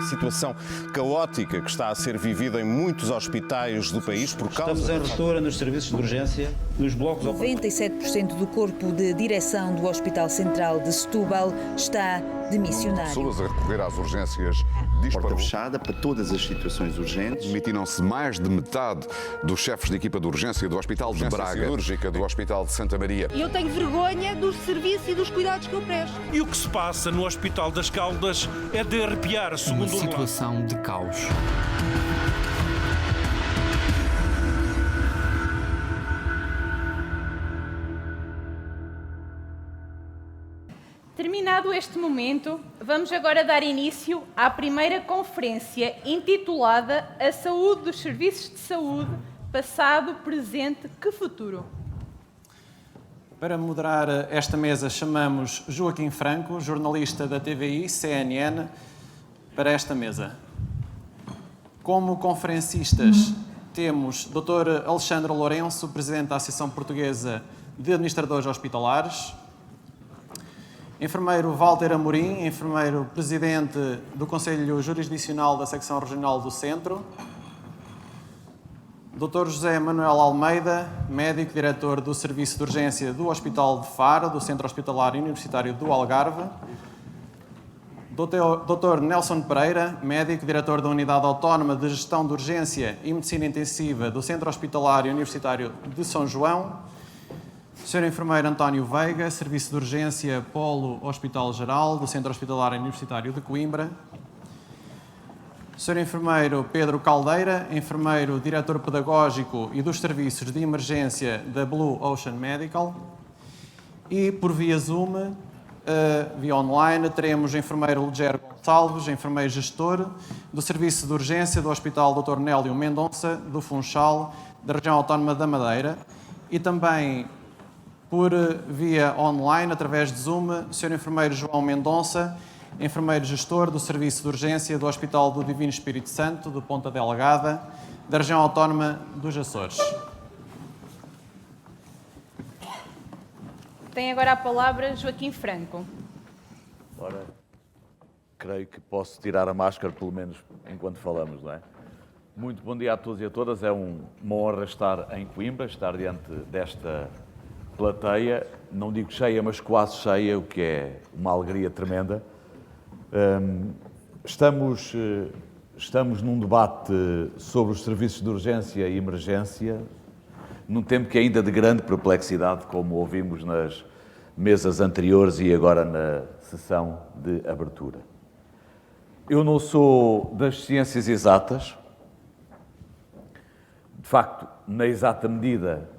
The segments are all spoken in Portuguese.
situação caótica que está a ser vivida em muitos hospitais do país por causa... Estamos em ruptura nos serviços de urgência, nos blocos... 97% do corpo de direção do Hospital Central de Setúbal está demissionário. Pessoas a recorrer às urgências disparou. Porta fechada para todas as situações urgentes. Demitiram-se mais de metade dos chefes de equipa de urgência do Hospital de Braga, cirúrgica do Hospital de Santa Maria. Eu tenho vergonha dos serviços e dos cuidados que eu presto. E o que se passa no Hospital das Caldas é de arrepiar, segundo uma situação de caos. Terminado este momento, vamos agora dar início à primeira conferência intitulada A Saúde dos Serviços de Saúde, Passado, Presente, que Futuro? Para moderar esta mesa, chamamos Joaquim Franco, jornalista da TVI, CNN, para esta mesa. Como conferencistas, temos Dr. Alexandre Lourenço, presidente da Associação Portuguesa de Administradores Hospitalares, enfermeiro Walter Amorim, enfermeiro presidente do Conselho Jurisdicional da Secção Regional do Centro, Dr. José Manuel Almeida, médico, diretor do Serviço de Urgência do Hospital de Faro, do Centro Hospitalar Universitário do Algarve, Dr. Nelson Pereira, médico, diretor da Unidade Autónoma de Gestão de Urgência e Medicina Intensiva do Centro Hospitalar Universitário de São João, Sr. Enfermeiro António Veiga, Serviço de Urgência Polo Hospital Geral do Centro Hospitalar Universitário de Coimbra, Sr. Enfermeiro Pedro Caldeira, enfermeiro, diretor pedagógico e dos serviços de emergência da Blue Ocean Medical, e por via Zoom, via online, teremos o enfermeiro Lugero Gonçalves, enfermeiro gestor do Serviço de Urgência do Hospital Dr. Nélio Mendonça, do Funchal, da Região Autónoma da Madeira, e também por via online, através de Zoom, Sr. Enfermeiro João Mendonça, enfermeiro gestor do Serviço de Urgência do Hospital do Divino Espírito Santo, de Ponta Delgada, da Região Autónoma dos Açores. Tem agora a palavra Joaquim Franco. Ora, creio que posso tirar a máscara, pelo menos enquanto falamos, não é? Muito bom dia a todos e a todas. É uma honra estar em Coimbra, estar diante desta plateia, não digo cheia, mas quase cheia, o que é uma alegria tremenda. Estamos num debate sobre os serviços de urgência e emergência, num tempo que é ainda de grande perplexidade, como ouvimos nas mesas anteriores e agora na sessão de abertura. Eu não sou das ciências exatas, de facto, na exata medida,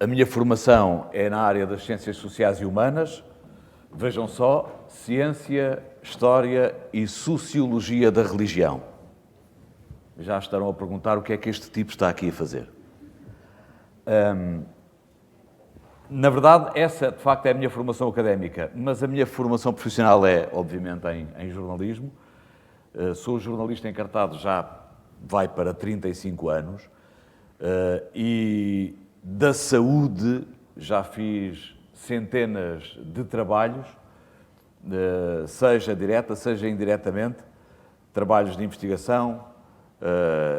a minha formação é na área das ciências sociais e humanas. Vejam só, ciência, história e sociologia da religião. Já estarão a perguntar o que é que este tipo está aqui a fazer. Na verdade, essa de facto é a minha formação académica, mas a minha formação profissional é, obviamente, em jornalismo. Sou jornalista encartado já vai para 35 anos e da saúde já fiz centenas de trabalhos, seja direta, seja indiretamente, trabalhos de investigação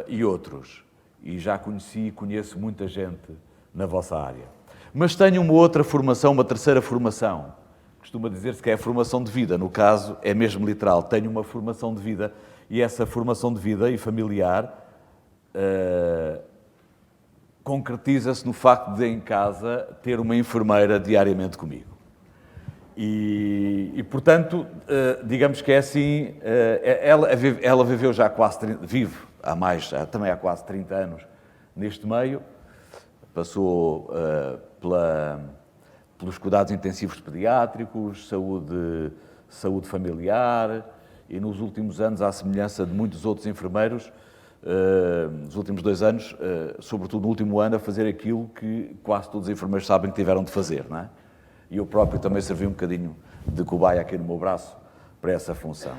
e outros. E já conheci e conheço muita gente na vossa área. Mas tenho uma outra formação, uma terceira formação. Costuma dizer-se que é a formação de vida, no caso é mesmo literal. Tenho uma formação de vida e essa formação de vida e familiar concretiza-se no facto de, em casa, ter uma enfermeira diariamente comigo. E portanto, digamos que é assim, ela viveu já quase, vive também há quase 30 anos neste meio, passou pelos cuidados intensivos pediátricos, saúde familiar, e nos últimos anos, à semelhança de muitos outros enfermeiros, nos últimos 2 anos, sobretudo no último ano, a fazer aquilo que quase todos os enfermeiros sabem que tiveram de fazer, não é? E eu próprio também servi um bocadinho de cobaia aqui no meu braço para essa função.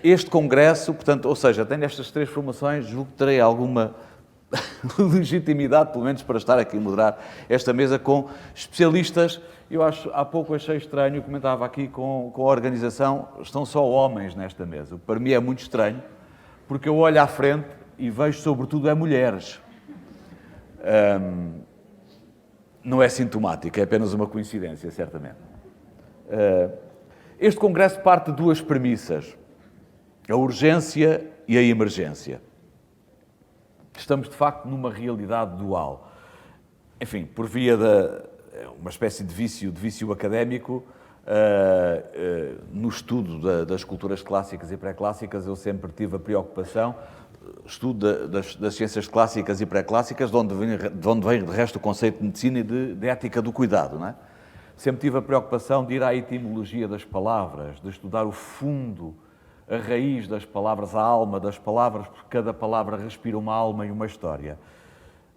Este congresso, portanto, ou seja, tenho estas 3 formações, julgo que terei alguma legitimidade, pelo menos, para estar aqui a moderar esta mesa com especialistas. Eu acho, há pouco achei estranho, comentava aqui com a organização, estão só homens nesta mesa. Para mim é muito estranho, porque eu olho à frente e vejo, sobretudo, mulheres. Não é sintomático, é apenas uma coincidência, certamente. Este congresso parte de duas premissas: a urgência e a emergência. Estamos, de facto, numa realidade dual. Enfim, por via de uma espécie de vício académico, no estudo das culturas clássicas e pré-clássicas, eu sempre tive a preocupação, estudo das ciências clássicas e pré-clássicas, de onde vem, de resto, o conceito de medicina e de ética do cuidado, não é? Sempre tive a preocupação de ir à etimologia das palavras, de estudar o fundo, a raiz das palavras, a alma das palavras, porque cada palavra respira uma alma e uma história.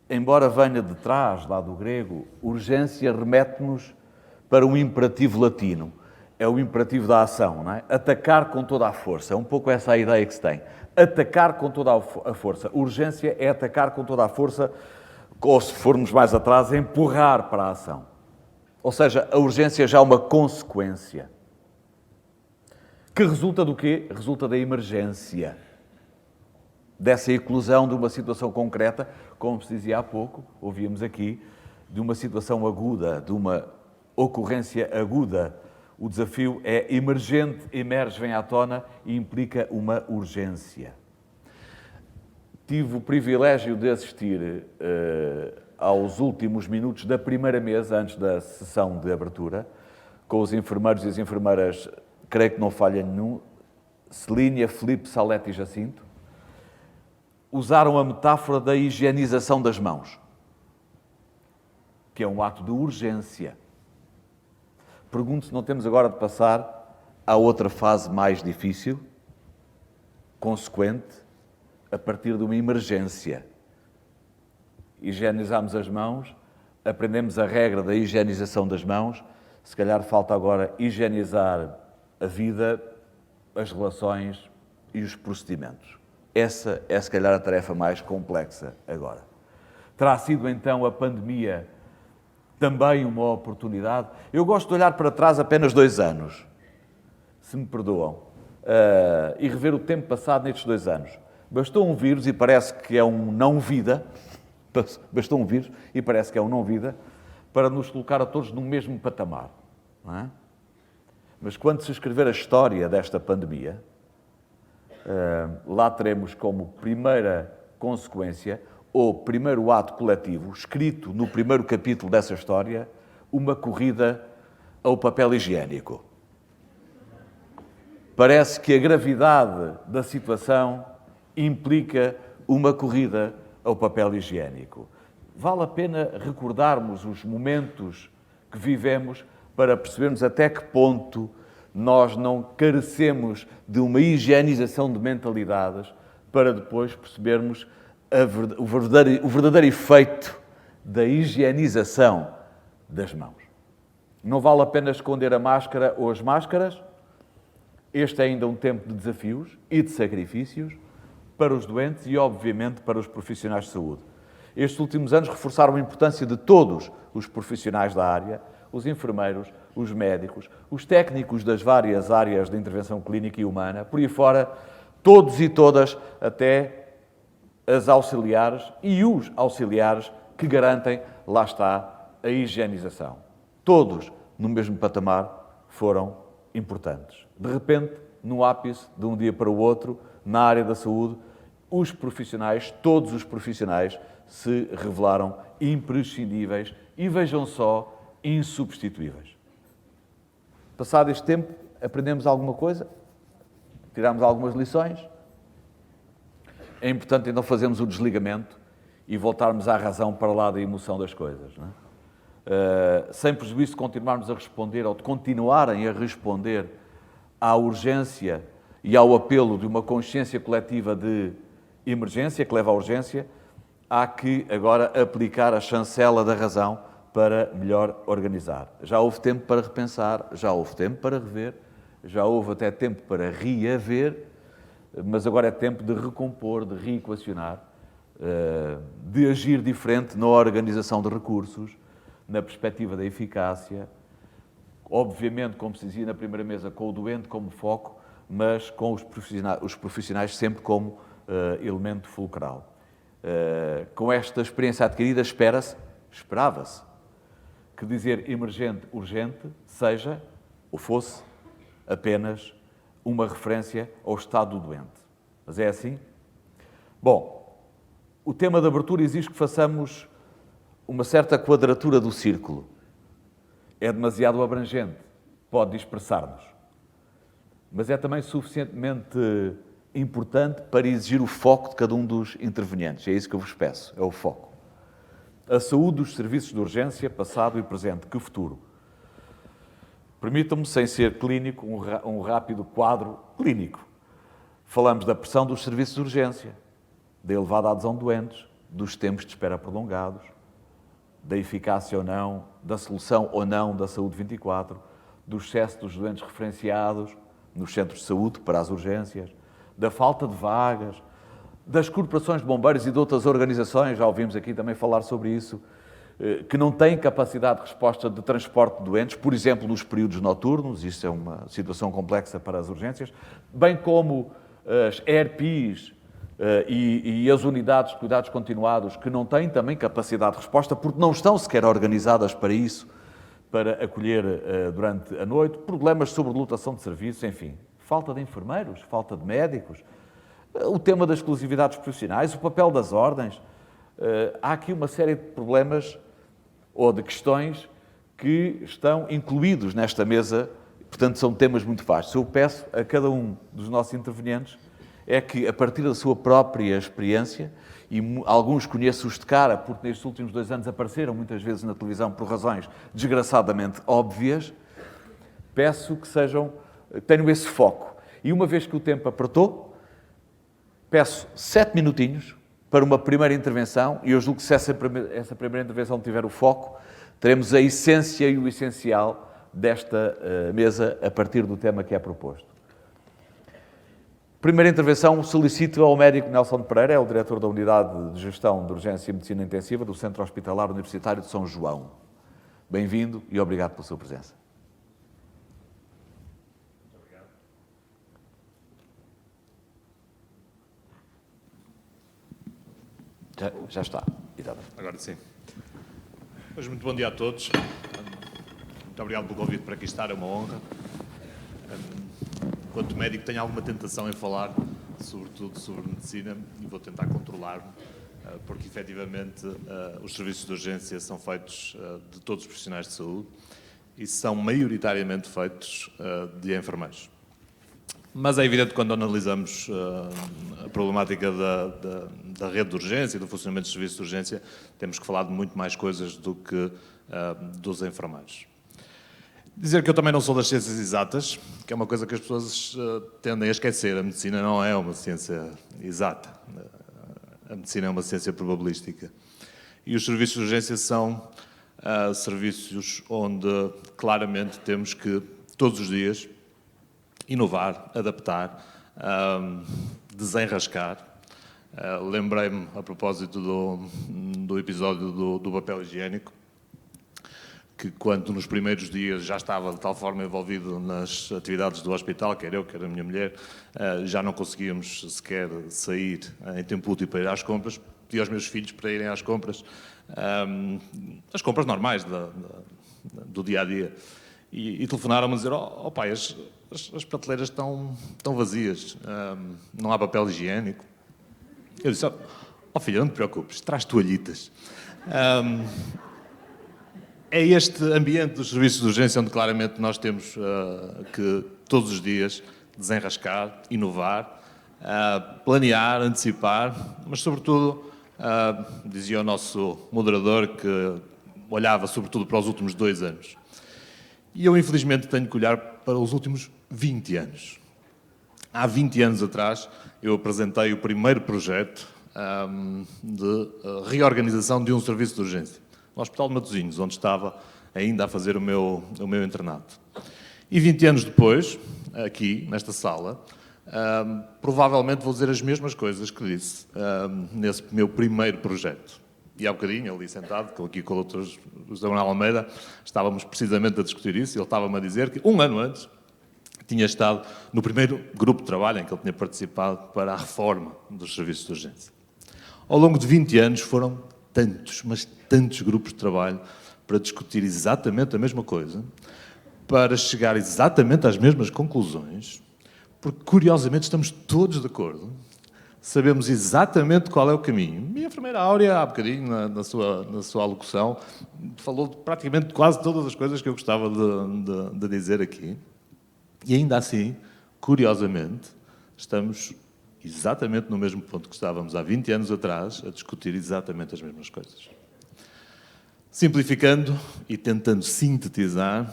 Embora venha de trás, lá do grego, urgência remete-nos para um imperativo latino. É o imperativo da ação, não é? Atacar com toda a força. É um pouco essa a ideia que se tem. Atacar com toda a força. Urgência é atacar com toda a força, ou se formos mais atrás, empurrar para a ação. Ou seja, a urgência já é uma consequência. Que resulta do quê? Resulta da emergência. Dessa eclosão de uma situação concreta, como se dizia há pouco, ouvíamos aqui, de uma situação aguda, de uma ocorrência aguda. O desafio é emergente, emerge, vem à tona e implica uma urgência. Tive o privilégio de assistir aos últimos minutos da primeira mesa, antes da sessão de abertura, com os enfermeiros e as enfermeiras, creio que não falha nenhum, Celínia, Filipe, Salete e Jacinto, usaram a metáfora da higienização das mãos, que é um ato de urgência. Pergunto se não temos agora de passar à outra fase mais difícil, consequente, a partir de uma emergência. Higienizamos as mãos, aprendemos a regra da higienização das mãos, se calhar falta agora higienizar a vida, as relações e os procedimentos. Essa é, se calhar, a tarefa mais complexa agora. Terá sido, então, a pandemia também uma oportunidade? Eu gosto de olhar para trás apenas 2 anos, se me perdoam, e rever o tempo passado nestes 2 anos. Bastou um vírus e parece que é um não-vida, bastou um vírus e parece que é um não-vida, para nos colocar a todos no mesmo patamar, não é? Mas quando se escrever a história desta pandemia, lá teremos como primeira consequência, ou primeiro ato coletivo, escrito no primeiro capítulo dessa história, uma corrida ao papel higiênico. Parece que a gravidade da situação implica uma corrida ao papel higiênico. Vale a pena recordarmos os momentos que vivemos para percebermos até que ponto nós não carecemos de uma higienização de mentalidades para depois percebermos o verdadeiro efeito da higienização das mãos. Não vale a pena esconder a máscara ou as máscaras. Este é ainda um tempo de desafios e de sacrifícios para os doentes e, obviamente, para os profissionais de saúde. Estes últimos anos reforçaram a importância de todos os profissionais da área, os enfermeiros, os médicos, os técnicos das várias áreas de intervenção clínica e humana, por aí fora, todos e todas, até as auxiliares e os auxiliares que garantem, lá está, a higienização. Todos, no mesmo patamar, foram importantes. De repente, no ápice, de um dia para o outro, na área da saúde, os profissionais, todos os profissionais, se revelaram imprescindíveis e, vejam só, insubstituíveis. Passado este tempo, aprendemos alguma coisa? Tiramos algumas lições? É importante então fazermos o desligamento e voltarmos à razão para lá da emoção das coisas, não é? Sem prejuízo de continuarmos a responder ou de continuarem a responder à urgência e ao apelo de uma consciência coletiva de emergência que leva à urgência, há que agora aplicar a chancela da razão para melhor organizar. Já houve tempo para repensar, já houve tempo para rever, já houve até tempo para reaver, mas agora é tempo de recompor, de reequacionar, de agir diferente na organização de recursos, na perspectiva da eficácia, obviamente, como se dizia na primeira mesa, com o doente como foco, mas com os profissionais sempre como elemento fulcral. Com esta experiência adquirida, esperava-se que dizer emergente, urgente, seja, ou fosse, apenas uma referência ao estado do doente. Mas é assim? Bom, o tema de abertura exige que façamos uma certa quadratura do círculo. É demasiado abrangente, pode dispersar-nos. Mas é também suficientemente importante para exigir o foco de cada um dos intervenientes. É isso que eu vos peço, é o foco. A saúde dos serviços de urgência, passado e presente. Que futuro? Permitam-me, sem ser clínico, um rápido quadro clínico. Falamos da pressão dos serviços de urgência, da elevada adesão de doentes, dos tempos de espera prolongados, da eficácia ou não, da solução ou não da saúde 24, do excesso dos doentes referenciados nos centros de saúde para as urgências, da falta de vagas, das corporações de bombeiros e de outras organizações, já ouvimos aqui também falar sobre isso, que não têm capacidade de resposta de transporte de doentes, por exemplo, nos períodos noturnos, isso é uma situação complexa para as urgências, bem como as ERPs e as unidades de cuidados continuados, que não têm também capacidade de resposta, porque não estão sequer organizadas para isso, para acolher durante a noite, problemas de sobrelotação de serviços, enfim, falta de enfermeiros, falta de médicos, o tema das exclusividades profissionais, o papel das ordens. Há aqui uma série de problemas ou de questões que estão incluídos nesta mesa, portanto, são temas muito vastos. Eu peço a cada um dos nossos intervenientes é que, a partir da sua própria experiência, e alguns conheço-os de cara, porque nestes últimos 2 anos apareceram muitas vezes na televisão por razões desgraçadamente óbvias, peço que tenham esse foco. E uma vez que o tempo apertou, peço 7 minutinhos para uma primeira intervenção, e eu julgo que se essa primeira intervenção tiver o foco, teremos a essência e o essencial desta mesa a partir do tema que é proposto. Primeira intervenção, solicito ao médico Nelson Pereira, é o diretor da Unidade de Gestão de Urgência e Medicina Intensiva do Centro Hospitalar Universitário de São João. Bem-vindo e obrigado pela sua presença. Já está. Agora sim. Mas muito bom dia a todos. Muito obrigado pelo convite para aqui estar, é uma honra. Enquanto médico tenho alguma tentação em falar, sobretudo sobre medicina, e vou tentar controlar-me, porque efetivamente os serviços de urgência são feitos de todos os profissionais de saúde e são maioritariamente feitos de enfermeiros. Mas é evidente que quando analisamos a problemática da rede de urgência e do funcionamento dos serviços de urgência, temos que falar de muito mais coisas do que dos enfermeiros. Dizer que eu também não sou das ciências exatas, que é uma coisa que as pessoas tendem a esquecer. A medicina não é uma ciência exata. A medicina é uma ciência probabilística. E os serviços de urgência são serviços onde claramente temos que, todos os dias, inovar, adaptar, desenrascar. Lembrei-me, a propósito do episódio do papel higiênico, que quando nos primeiros dias já estava de tal forma envolvido nas atividades do hospital, quer eu, quer a minha mulher, já não conseguíamos sequer sair em tempo útil para ir às compras. Pedi aos meus filhos para irem às compras, as compras normais do dia-a-dia. E telefonaram-me a dizer, oh pai, as prateleiras estão vazias, não há papel higiênico. Eu disse, oh filha, não te preocupes, traz toalhitas. É este ambiente dos serviços de urgência onde claramente nós temos que todos os dias desenrascar, inovar, planear, antecipar, mas sobretudo, dizia o nosso moderador que olhava sobretudo para os últimos 2 anos. E eu infelizmente tenho que olhar para os últimos 20 anos. Há 20 anos atrás eu apresentei o primeiro projeto de reorganização de um serviço de urgência, no Hospital de Matosinhos, onde estava ainda a fazer o meu internato. E 20 anos depois, aqui, nesta sala, provavelmente vou dizer as mesmas coisas que disse nesse meu primeiro projeto. E há bocadinho, ali sentado, aqui com o Dr. José Manuel Almeida, estávamos precisamente a discutir isso, e ele estava-me a dizer que, um ano antes, tinha estado no primeiro grupo de trabalho em que ele tinha participado para a reforma dos serviços de urgência. Ao longo de 20 anos foram tantos, mas tantos grupos de trabalho para discutir exatamente a mesma coisa, para chegar exatamente às mesmas conclusões, porque, curiosamente, estamos todos de acordo, sabemos exatamente qual é o caminho. E a enfermeira Áurea, há bocadinho, na sua alocução, falou de praticamente quase todas as coisas que eu gostava de dizer aqui. E ainda assim, curiosamente, estamos exatamente no mesmo ponto que estávamos há 20 anos atrás, a discutir exatamente as mesmas coisas. Simplificando e tentando sintetizar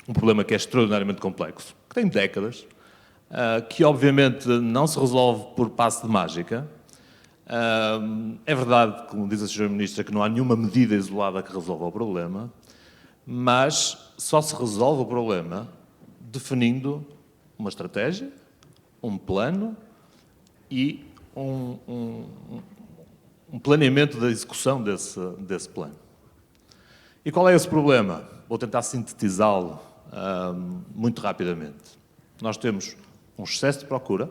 um problema que é extraordinariamente complexo, que tem décadas, que obviamente não se resolve por passe de mágica. É verdade, como diz a Sra. Ministra, que não há nenhuma medida isolada que resolva o problema, mas só se resolve o problema definindo uma estratégia, um plano e um planeamento da execução desse plano. E qual é esse problema? Vou tentar sintetizá-lo muito rapidamente. Nós temos um excesso de procura,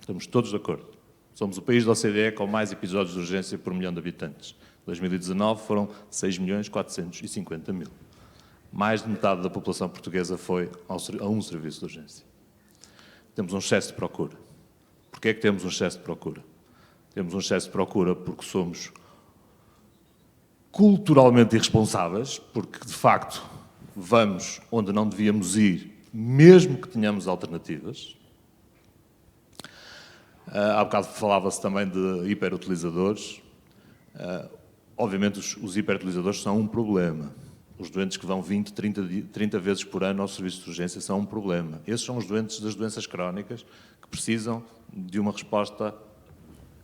estamos todos de acordo. Somos o país da OCDE com mais episódios de urgência por milhão de habitantes. Em 2019 foram 6.450.000. Mais de metade da população portuguesa foi a um serviço de urgência. Temos um excesso de procura. Porquê é que temos um excesso de procura? Temos um excesso de procura porque somos culturalmente irresponsáveis, porque, de facto, vamos onde não devíamos ir, mesmo que tenhamos alternativas. Há bocado falava-se também de hiperutilizadores. Obviamente, os hiperutilizadores são um problema. Os doentes que vão 20, 30 vezes por ano ao serviço de urgência são um problema. Esses são os doentes das doenças crónicas que precisam de uma resposta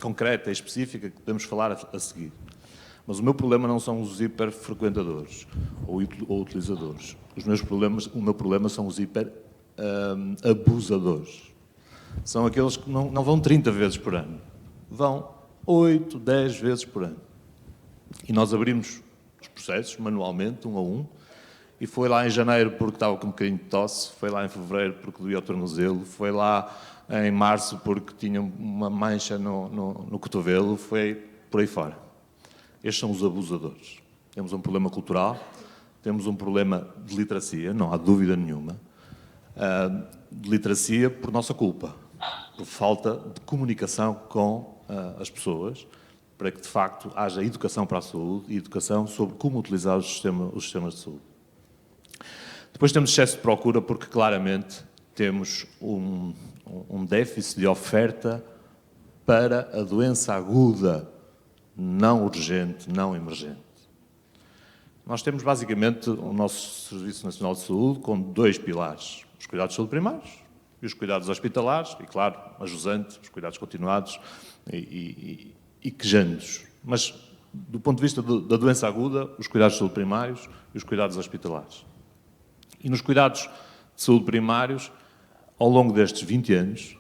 concreta e específica que podemos falar a seguir. Mas o meu problema não são os hiperfrequentadores ou utilizadores. O meu problema são os hiperabusadores. São aqueles que não vão 30 vezes por ano. Vão 8, 10 vezes por ano. E nós abrimos os processos manualmente, um a um, e foi lá em janeiro porque estava com um bocadinho de tosse, foi lá em fevereiro porque doía o tornozelo, foi lá em março porque tinha uma mancha no cotovelo, foi por aí fora. Estes são os abusadores. Temos um problema cultural, temos um problema de literacia, não há dúvida nenhuma, de literacia por nossa culpa, por falta de comunicação com as pessoas, para que, de facto, haja educação para a saúde e educação sobre como utilizar os sistemas de saúde. Depois temos excesso de procura porque, claramente, temos um déficit de oferta para a doença aguda, não urgente, não emergente. Nós temos, basicamente, o nosso Serviço Nacional de Saúde com dois pilares: os cuidados de saúde primários e os cuidados hospitalares, e, claro, a jusante, os cuidados continuados e quejandos. Mas, do ponto de vista da doença aguda, os cuidados de saúde primários e os cuidados hospitalares. E nos cuidados de saúde primários, ao longo destes 20 anos,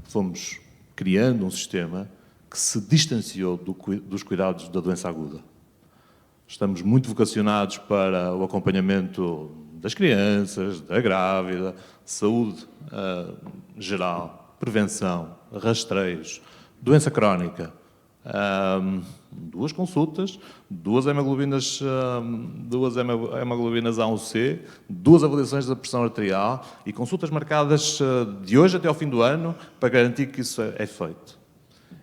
fomos criando um sistema que se distanciou dos cuidados da doença aguda. Estamos muito vocacionados para o acompanhamento das crianças, da grávida, saúde geral, prevenção, rastreios, doença crónica, 2 consultas, 2 hemoglobinas A1C, 2 avaliações da pressão arterial e consultas marcadas de hoje até ao fim do ano para garantir que isso é feito.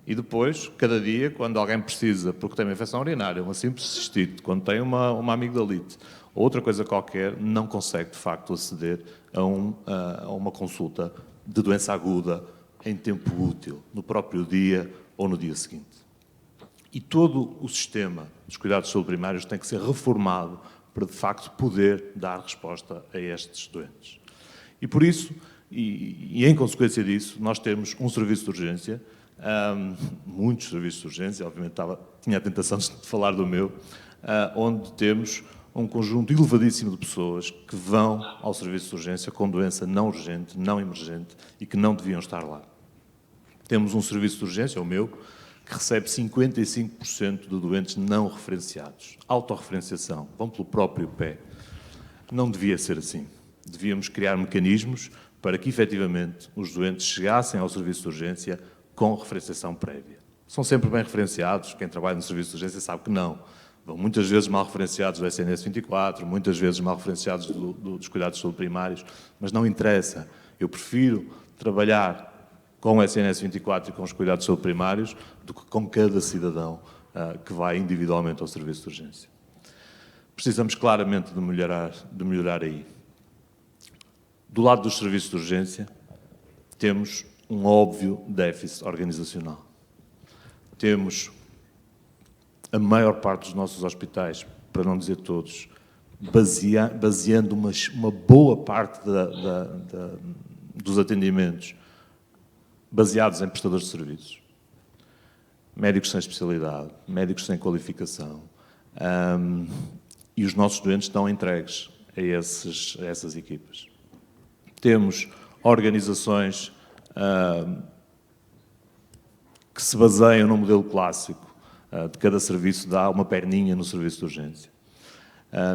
E depois, cada dia, quando alguém precisa, porque tem uma infecção urinária, uma simples cistite, quando tem uma amigdalite ou outra coisa qualquer, não consegue, de facto, aceder a uma consulta de doença aguda em tempo útil, no próprio dia ou no dia seguinte. E todo o sistema dos cuidados de saúde primários tem que ser reformado para, de facto, poder dar resposta a estes doentes. E por isso, e em consequência disso, nós temos um serviço de urgência, muitos serviços de urgência, obviamente tinha a tentação de falar do meu, onde temos um conjunto elevadíssimo de pessoas que vão ao serviço de urgência com doença não urgente, não emergente e que não deviam estar lá. Temos um serviço de urgência, o meu, que recebe 55% de doentes não referenciados. Autorreferenciação, vão pelo próprio pé. Não devia ser assim. Devíamos criar mecanismos para que, efetivamente, os doentes chegassem ao serviço de urgência com referenciação prévia. São sempre bem referenciados, quem trabalha no serviço de urgência sabe que não. Vão muitas vezes mal referenciados do SNS 24, muitas vezes mal referenciados dos cuidados de saúde primários, mas não interessa. Eu prefiro trabalhar com o SNS 24 e com os cuidados de saúde primários do que com cada cidadão que vai individualmente ao serviço de urgência. Precisamos claramente de melhorar aí. Do lado dos serviços de urgência, temos um óbvio déficit organizacional. Temos a maior parte dos nossos hospitais, para não dizer todos, baseando uma boa parte dos atendimentos baseados em prestadores de serviços. Médicos sem especialidade, médicos sem qualificação. E os nossos doentes estão entregues a essas equipas. Temos organizações que se baseiam no modelo clássico, de cada serviço dá uma perninha no serviço de urgência.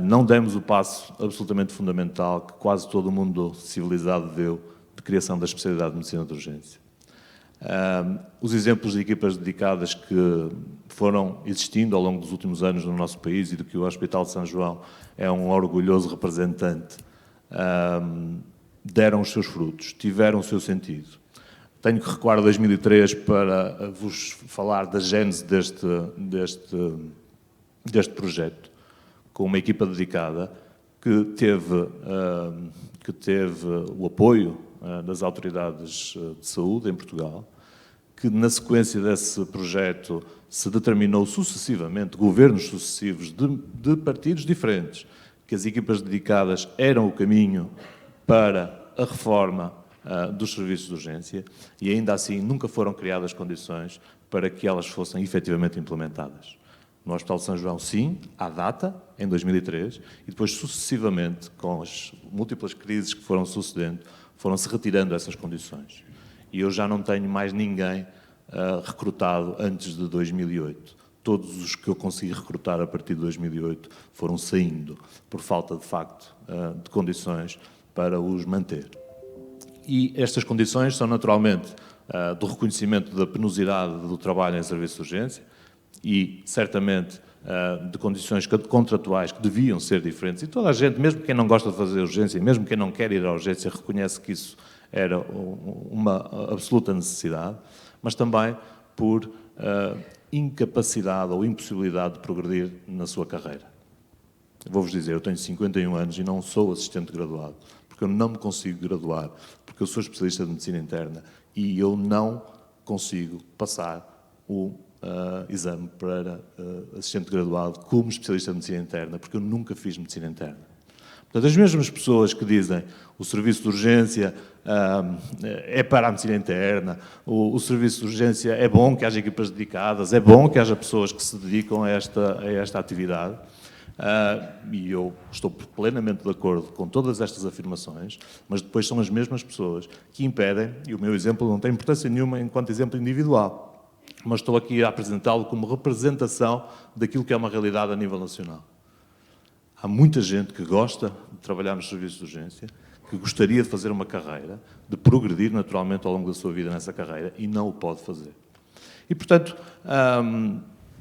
Não demos o passo absolutamente fundamental que quase todo o mundo civilizado deu de criação da especialidade de medicina de urgência. Os exemplos de equipas dedicadas que foram existindo ao longo dos últimos anos no nosso país e de que o Hospital de São João é um orgulhoso representante, deram os seus frutos, tiveram o seu sentido. Tenho que recuar a 2003 para vos falar da gênese deste projeto, com uma equipa dedicada que teve o apoio das autoridades de saúde em Portugal, que na sequência desse projeto se determinou sucessivamente, governos sucessivos de partidos diferentes, que as equipas dedicadas eram o caminho para a reforma dos serviços de urgência e ainda assim nunca foram criadas condições para que elas fossem efetivamente implementadas. No Hospital de São João, sim, à data, em 2003, e depois sucessivamente, com as múltiplas crises que foram sucedendo, foram-se retirando essas condições. E eu já não tenho mais ninguém recrutado antes de 2008. Todos os que eu consegui recrutar a partir de 2008 foram saindo, por falta, de facto, de condições para os manter. E estas condições são, naturalmente, do reconhecimento da penosidade do trabalho em serviço de urgência e, certamente, de condições contratuais que deviam ser diferentes. E toda a gente, mesmo quem não gosta de fazer urgência, mesmo quem não quer ir à urgência, reconhece que isso era uma absoluta necessidade, mas também por incapacidade ou impossibilidade de progredir na sua carreira. Vou-vos dizer, eu tenho 51 anos e não sou assistente graduado, porque eu não me consigo graduar, porque eu sou especialista de medicina interna e eu não consigo passar o exame para assistente graduado como especialista de medicina interna, porque eu nunca fiz medicina interna. Portanto, as mesmas pessoas que dizem o serviço de urgência é para a medicina interna, o serviço de urgência é bom que haja equipas dedicadas, é bom que haja pessoas que se dedicam a esta atividade, e eu estou plenamente de acordo com todas estas afirmações, mas depois são as mesmas pessoas que impedem, e o meu exemplo não tem importância nenhuma enquanto exemplo individual, mas estou aqui a apresentá-lo como representação daquilo que é uma realidade a nível nacional. Há muita gente que gosta de trabalhar nos serviços de urgência, que gostaria de fazer uma carreira, de progredir naturalmente ao longo da sua vida nessa carreira e não o pode fazer. E, portanto,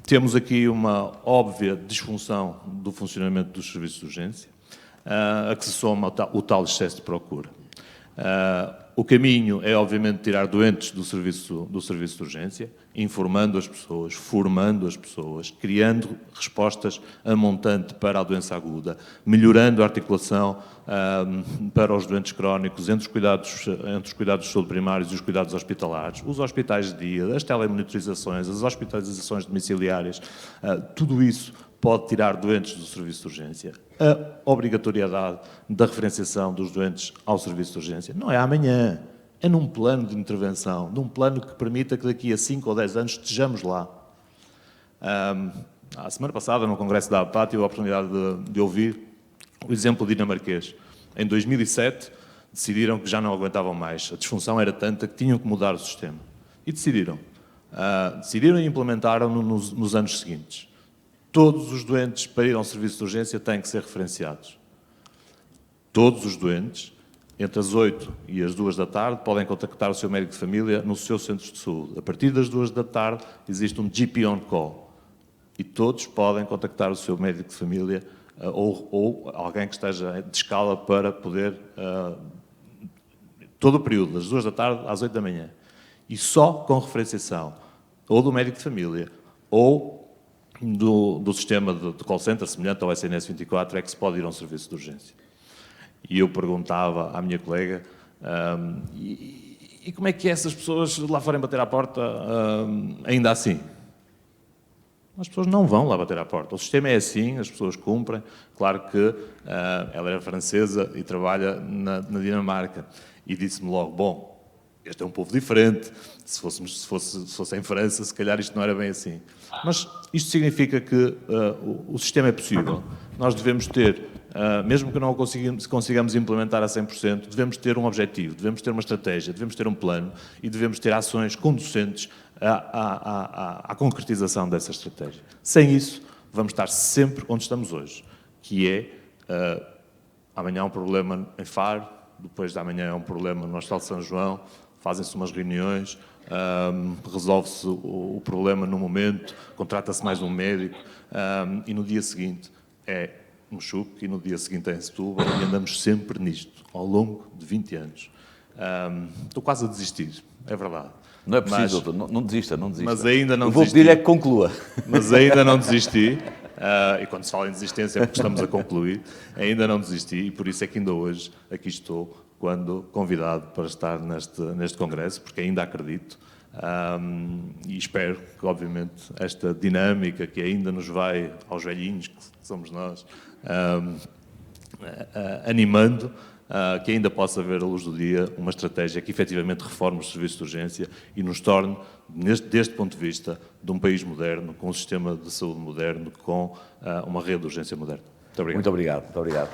temos aqui uma óbvia disfunção do funcionamento dos serviços de urgência, a que se soma o tal excesso de procura. O caminho é, obviamente, tirar doentes do serviço de urgência, informando as pessoas, formando as pessoas, criando respostas a montante para a doença aguda, melhorando a articulação para os doentes crónicos entre os cuidados de saúde primários e os cuidados hospitalares, os hospitais de dia, as telemonitorizações, as hospitalizações domiciliárias, tudo isso pode tirar doentes do serviço de urgência. A obrigatoriedade da referenciação dos doentes ao serviço de urgência não é amanhã, é num plano de intervenção, num plano que permita que daqui a 5 ou 10 anos estejamos lá. A semana passada, no Congresso da APAT, tive a oportunidade de ouvir o exemplo dinamarquês. Em 2007, decidiram que já não aguentavam mais. A disfunção era tanta que tinham que mudar o sistema. E decidiram. Decidiram e implementaram-no nos anos seguintes. Todos os doentes para ir a um serviço de urgência têm que ser referenciados. Todos os doentes, entre as 8 e as 2 da tarde, podem contactar o seu médico de família no seu centro de saúde. A partir das 2 da tarde, existe um GP on call. E todos podem contactar o seu médico de família ou alguém que esteja de escala para poder... todo o período, das 2 da tarde às 8 da manhã. E só com referenciação ou do médico de família ou do sistema de call center, semelhante ao SNS 24, é que se pode ir a um serviço de urgência. E eu perguntava à minha colega, e como é que essas pessoas lá forem bater à porta ainda assim? As pessoas não vão lá bater à porta. O sistema é assim, as pessoas cumprem. Claro que ela era francesa e trabalha na Dinamarca. E disse-me logo, bom, este é um povo diferente. Se fosse em França, se calhar isto não era bem assim. Mas isto significa que o sistema é possível. Nós devemos ter, mesmo que não o consigamos implementar a 100%, devemos ter um objetivo, devemos ter uma estratégia, devemos ter um plano e devemos ter ações conducentes à concretização dessa estratégia. Sem isso, vamos estar sempre onde estamos hoje, que é amanhã há um problema em Faro, depois de amanhã é um problema no Hospital de São João, fazem-se umas reuniões, resolve-se o problema no momento, contrata-se mais um médico e no dia seguinte é um Chuc e no dia seguinte é em Setúbal e andamos sempre nisto, ao longo de 20 anos. Estou quase a desistir, é verdade. Não é preciso, doutor, não desista. Mas ainda não desisti. Vou pedir é que conclua. Mas ainda não desisti, e quando se fala em desistência é porque estamos a concluir, ainda não desisti e por isso é que ainda hoje aqui estou, quando convidado para estar neste congresso, porque ainda acredito e espero que, obviamente, esta dinâmica que ainda nos vai, aos velhinhos que somos nós, animando, que ainda possa ver à luz do dia uma estratégia que efetivamente reforme os serviços de urgência e nos torne, deste ponto de vista, de um país moderno, com um sistema de saúde moderno, com uma rede de urgência moderna. Muito obrigado. Muito obrigado. Muito obrigado.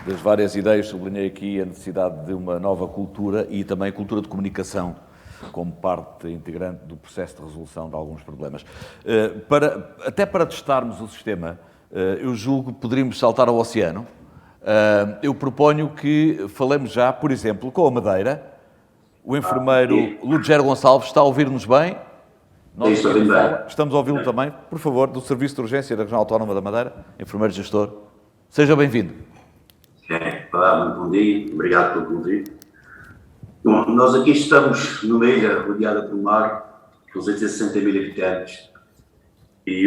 Das várias ideias, sublinhei aqui a necessidade de uma nova cultura e também cultura de comunicação como parte integrante do processo de resolução de alguns problemas. Até para testarmos o sistema, eu julgo que poderíamos saltar ao oceano. Eu proponho que falemos já, por exemplo, com a Madeira. O enfermeiro Ludgero Gonçalves está a ouvir-nos bem? Nós estamos a ouvi-lo também. Por favor, do Serviço de Urgência da Regional Autónoma da Madeira, enfermeiro gestor. Seja bem-vindo. Olá, muito bom dia. Obrigado pelo convite. Bom, nós aqui estamos numa ilha rodeada por mar, com 260 mil habitantes, e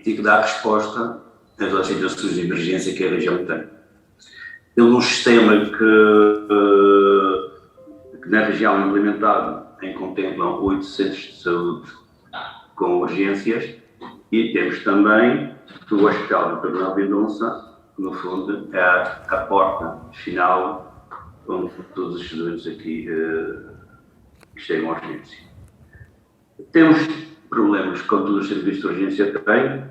tem que dar resposta às situações de emergência que a região tem. Temos um sistema que na região é implementado, em contemplam 8 centros de saúde com urgências, e temos também o Hospital do Coronel Mendonça, que no fundo é a porta final onde todos os doentes aqui chegam à urgência. Temos problemas com todos os serviços de urgência têm.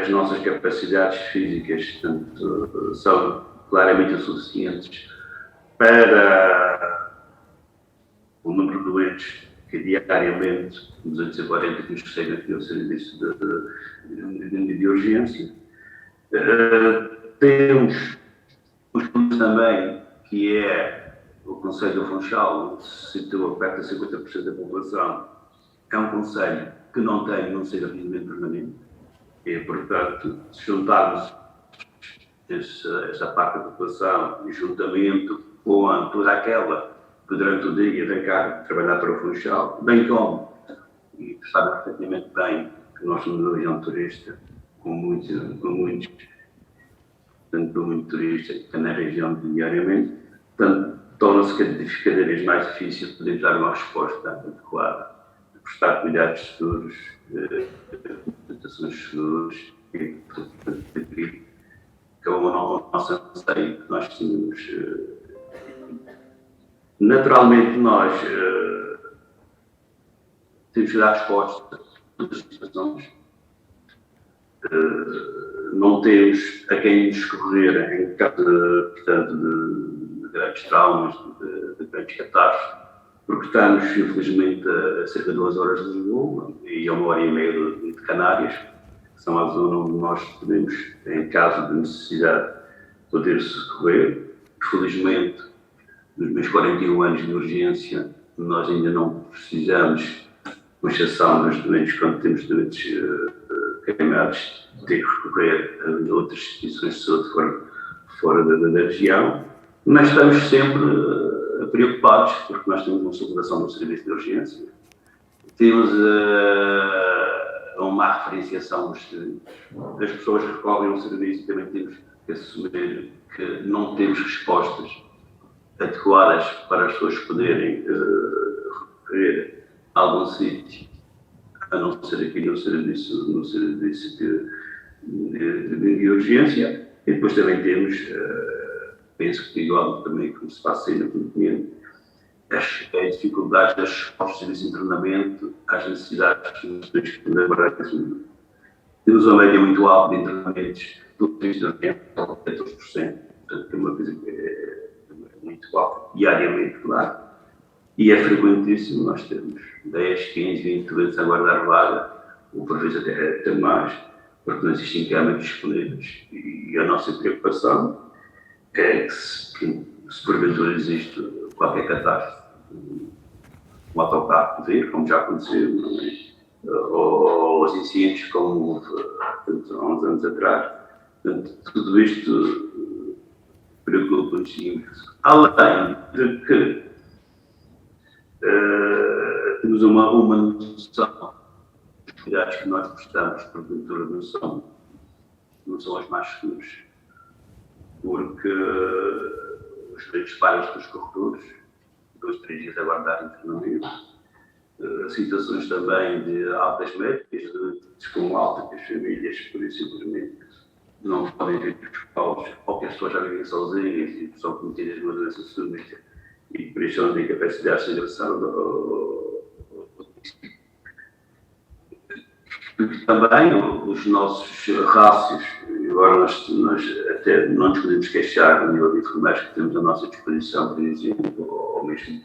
As nossas capacidades físicas portanto, são claramente insuficientes para o número de doentes que diariamente, 240 que nos chegam aqui ao serviço de urgência. Temos os problemas também, que é o Conselho do Funchal, onde se situa perto de 50% da população, é um conselho que não tem um centro de atendimento permanente. E, portanto, se juntarmos essa parte da população, e juntamento com toda aquela que durante o dia vem cá trabalhar para o Funchal, bem como, e sabem perfeitamente bem que nós somos uma região turista, com muitos turistas que estão na região diariamente, portanto, torna-se cada vez mais difícil poder dar uma resposta adequada, prestar cuidados seguros, habitações seguras, e que é uma nossa anseio que nós tínhamos Naturalmente, nós temos que dar resposta a todas as situações. Não temos a quem nos recorrer em caso de grandes traumas, de grandes catástrofes, porque estamos, infelizmente, a cerca de 2 horas de Lisboa e a 1h30 de Canárias, que são a zona onde nós podemos, em caso de necessidade, poder socorrer. Felizmente, nos meus 41 anos de urgência, nós ainda não precisamos, com exceção dos doentes, quando temos doentes queimados, ter que recorrer a outras instituições de saúde fora da região, mas estamos sempre preocupados, porque nós temos uma saturação do serviço de urgência, temos uma referenciação dos serviços, as pessoas que recorrem ao serviço, também temos que assumir que não temos respostas adequadas para as pessoas poderem recorrer a algum sítio, a não ser aqui no serviço de urgência. E depois também temos, penso que igual também como se passa aí no continente, as dificuldades das respostas de serviço de internamento às necessidades que temos uma média muito alta de internamentos do serviço de urgência, 14%, portanto é uma coisa que é muito alta, diariamente, claro, e é frequentíssimo. Nós temos 10, 15, 20 doentes a guardar vaga, ou por vezes até mais, porque não existem câmaras disponíveis. E a nossa preocupação é que se porventura existe qualquer catástrofe, um autocarro vir, como já aconteceu, ou os incêndios como houve há uns anos atrás. Portanto, tudo isto preocupa-nos imenso. Além de que temos uma noção dos cuidados que nós prestamos, porventura não são as mais seguras, porque os doentes param dos corredores, 2, 3 dias a guardar internamento, situações também de altas médicas, de com alta, que as famílias, por isso, simplesmente, não podem vir para os hospitais, ou que as pessoas já vivem sozinhas e são cometidas de uma doença súbita e por isso não têm capacidade de ingressar também os nossos rácios, agora nós até não nos podemos queixar do nível de enfermeiros que temos à nossa disposição, por exemplo, ou mesmo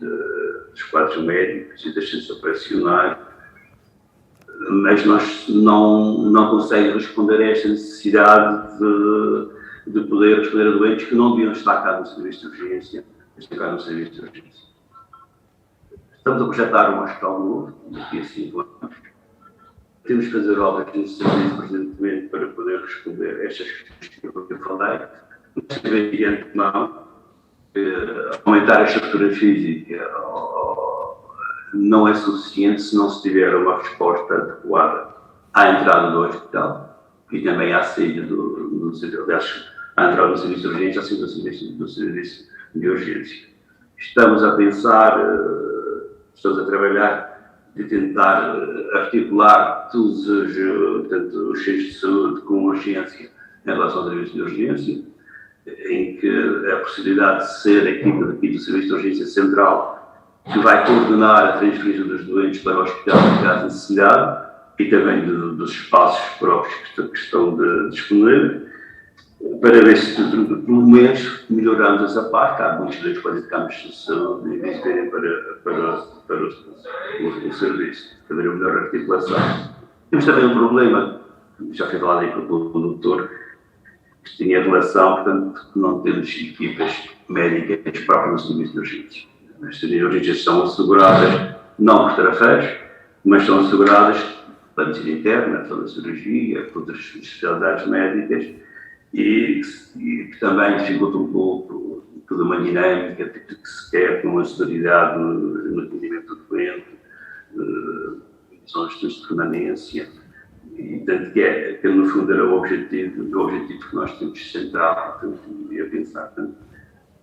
dos quadros médicos e das ciências operacionais, mas nós não conseguimos responder a esta necessidade de poder responder a doentes que não deviam estar cá no serviço de urgência, estão cá no serviço de urgência. Estamos a projetar um hospital novo, daqui a 5 anos. Temos que fazer obras nesse serviço presentemente para poder responder a estas questões que eu falei. Mas também de antemão, aumentar a estrutura física não é suficiente se não se tiver uma resposta adequada à entrada do hospital e também à saída do serviço, aliás, à entrada do serviço de urgência, à saída do serviço de urgência. Estamos a pensar, estamos a trabalhar de tentar articular todos os centros de saúde com urgência em relação ao serviço de urgência, em que a possibilidade de ser a equipa daqui do Serviço de Urgência Central que vai coordenar a transferência dos doentes para o hospital em caso de necessidade e também dos espaços próprios que estão disponíveis, para ver se, pelo menos, melhoramos essa parte. Há muitos doentes que podem ficar de saúde e virem para o serviço, para ver a melhor articulação. Temos também um problema, já foi falado aí pelo doutor, que tinha relação, portanto, não temos equipas médicas próprias no serviço de urgência. As urgências são asseguradas, não por tarefeiros, mas são asseguradas pela medicina interna, pela cirurgia, por outras especialidades médicas, e que também dificulta um pouco toda uma dinâmica que se quer com a celeridade no atendimento do doente, são as questões de permanência, e tanto que no fundo era o objetivo que nós temos central, portanto, ia pensar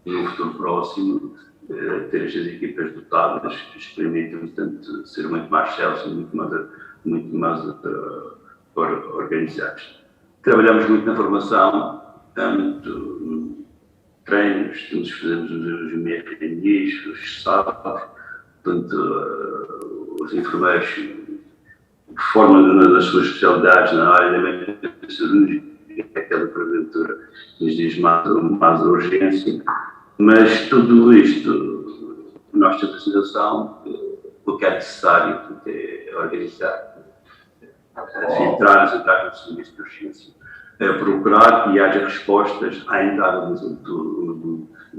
no futuro próximo, ter estas equipas dotadas que nos permitem, portanto, ser muito mais céleres, muito mais organizados. Trabalhamos muito na formação, tanto treinos, todos fazemos os MRNIs, os sábados, portanto, os enfermeiros formam nas suas especialidades na área da medicina cirúrgica, aquela porventura nos diz mais urgência, mas tudo isto, nós temos a sensação que o que é necessário é organizar, entrar no serviço de urgência, procurar e haja respostas à entrada do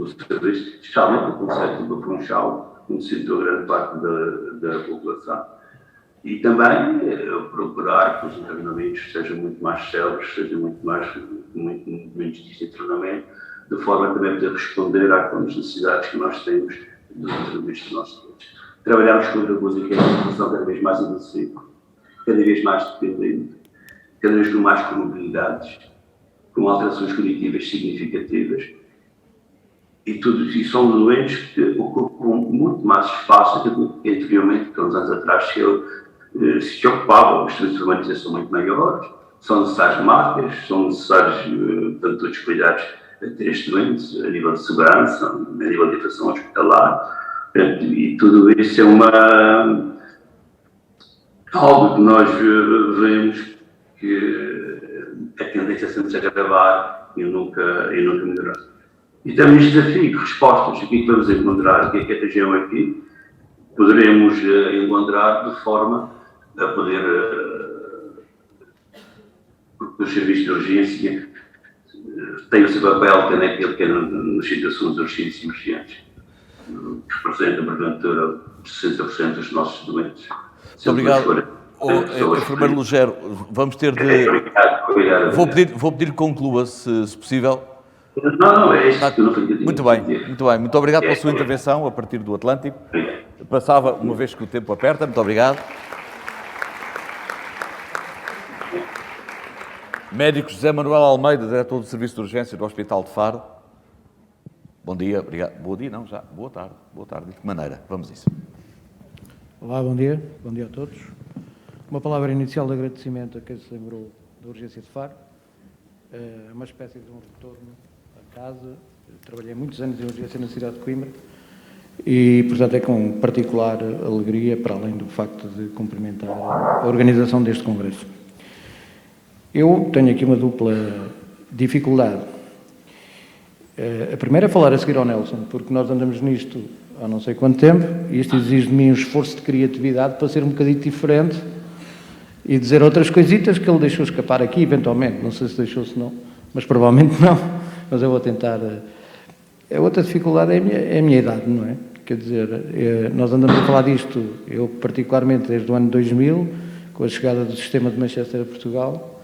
serviço, especialmente o conceito do Funchal, conhecido por grande parte da população. E também procurar que os internamentos sejam muito mais céleres, sejam muito menos de internamento, de forma a também poder responder às necessidades que nós temos dos serviços que nós temos. Trabalhamos com outra coisa que é a população cada vez mais intensiva, cada vez mais dependente, cada vez com mais comorbilidades, com alterações cognitivas significativas, e são doentes que ocupam muito mais espaço do que anteriormente, que há uns anos atrás se ocupavam. Os serviços de urbanização são muito maiores, são necessárias marcas, são necessários todos os cuidados a ter estes doentes, a nível de segurança, a nível de infecção hospitalar, e tudo isso é algo que nós vemos que a tendência sempre se agravar e nunca melhorar. E temos desafio, respostas, o que é que vamos encontrar, o que é que a região aqui poderemos encontrar de forma a poder, porque os serviços de urgência têm o seu papel, que é naquilo que é nas situações de urgência e urgentes, que representam, porventura, 60% dos nossos doentes. Muito obrigado. Enfermeiro Lugero, vamos ter de... Obrigado. Vou pedir que conclua, se possível. Não, é isso que eu não fico. Muito bem. Muito obrigado pela sua intervenção a partir do Atlântico. Passava, uma vez que o tempo aperta. Muito obrigado. Médico José Manuel Almeida, diretor do Serviço de Urgência do Hospital de Faro. Bom dia, obrigado. Bom dia, não, já. Boa tarde. De que maneira? Vamos a isso. Olá, bom dia a todos. Uma palavra inicial de agradecimento a quem se lembrou da Urgência de Faro. É uma espécie de um retorno a casa. Eu trabalhei muitos anos em urgência na cidade de Coimbra e, portanto, é com particular alegria, para além do facto de cumprimentar a organização deste congresso. Eu tenho aqui uma dupla dificuldade. A primeira é falar a seguir ao Nelson, porque nós andamos nisto há não sei quanto tempo e isto exige de mim um esforço de criatividade para ser um bocadinho diferente e dizer outras coisitas que ele deixou escapar aqui, eventualmente. Não sei se deixou, se não, mas provavelmente não. Mas eu vou tentar. A outra dificuldade é a minha idade, não é? Quer dizer, nós andamos a falar disto, eu particularmente desde o ano 2000, com a chegada do sistema de Manchester a Portugal,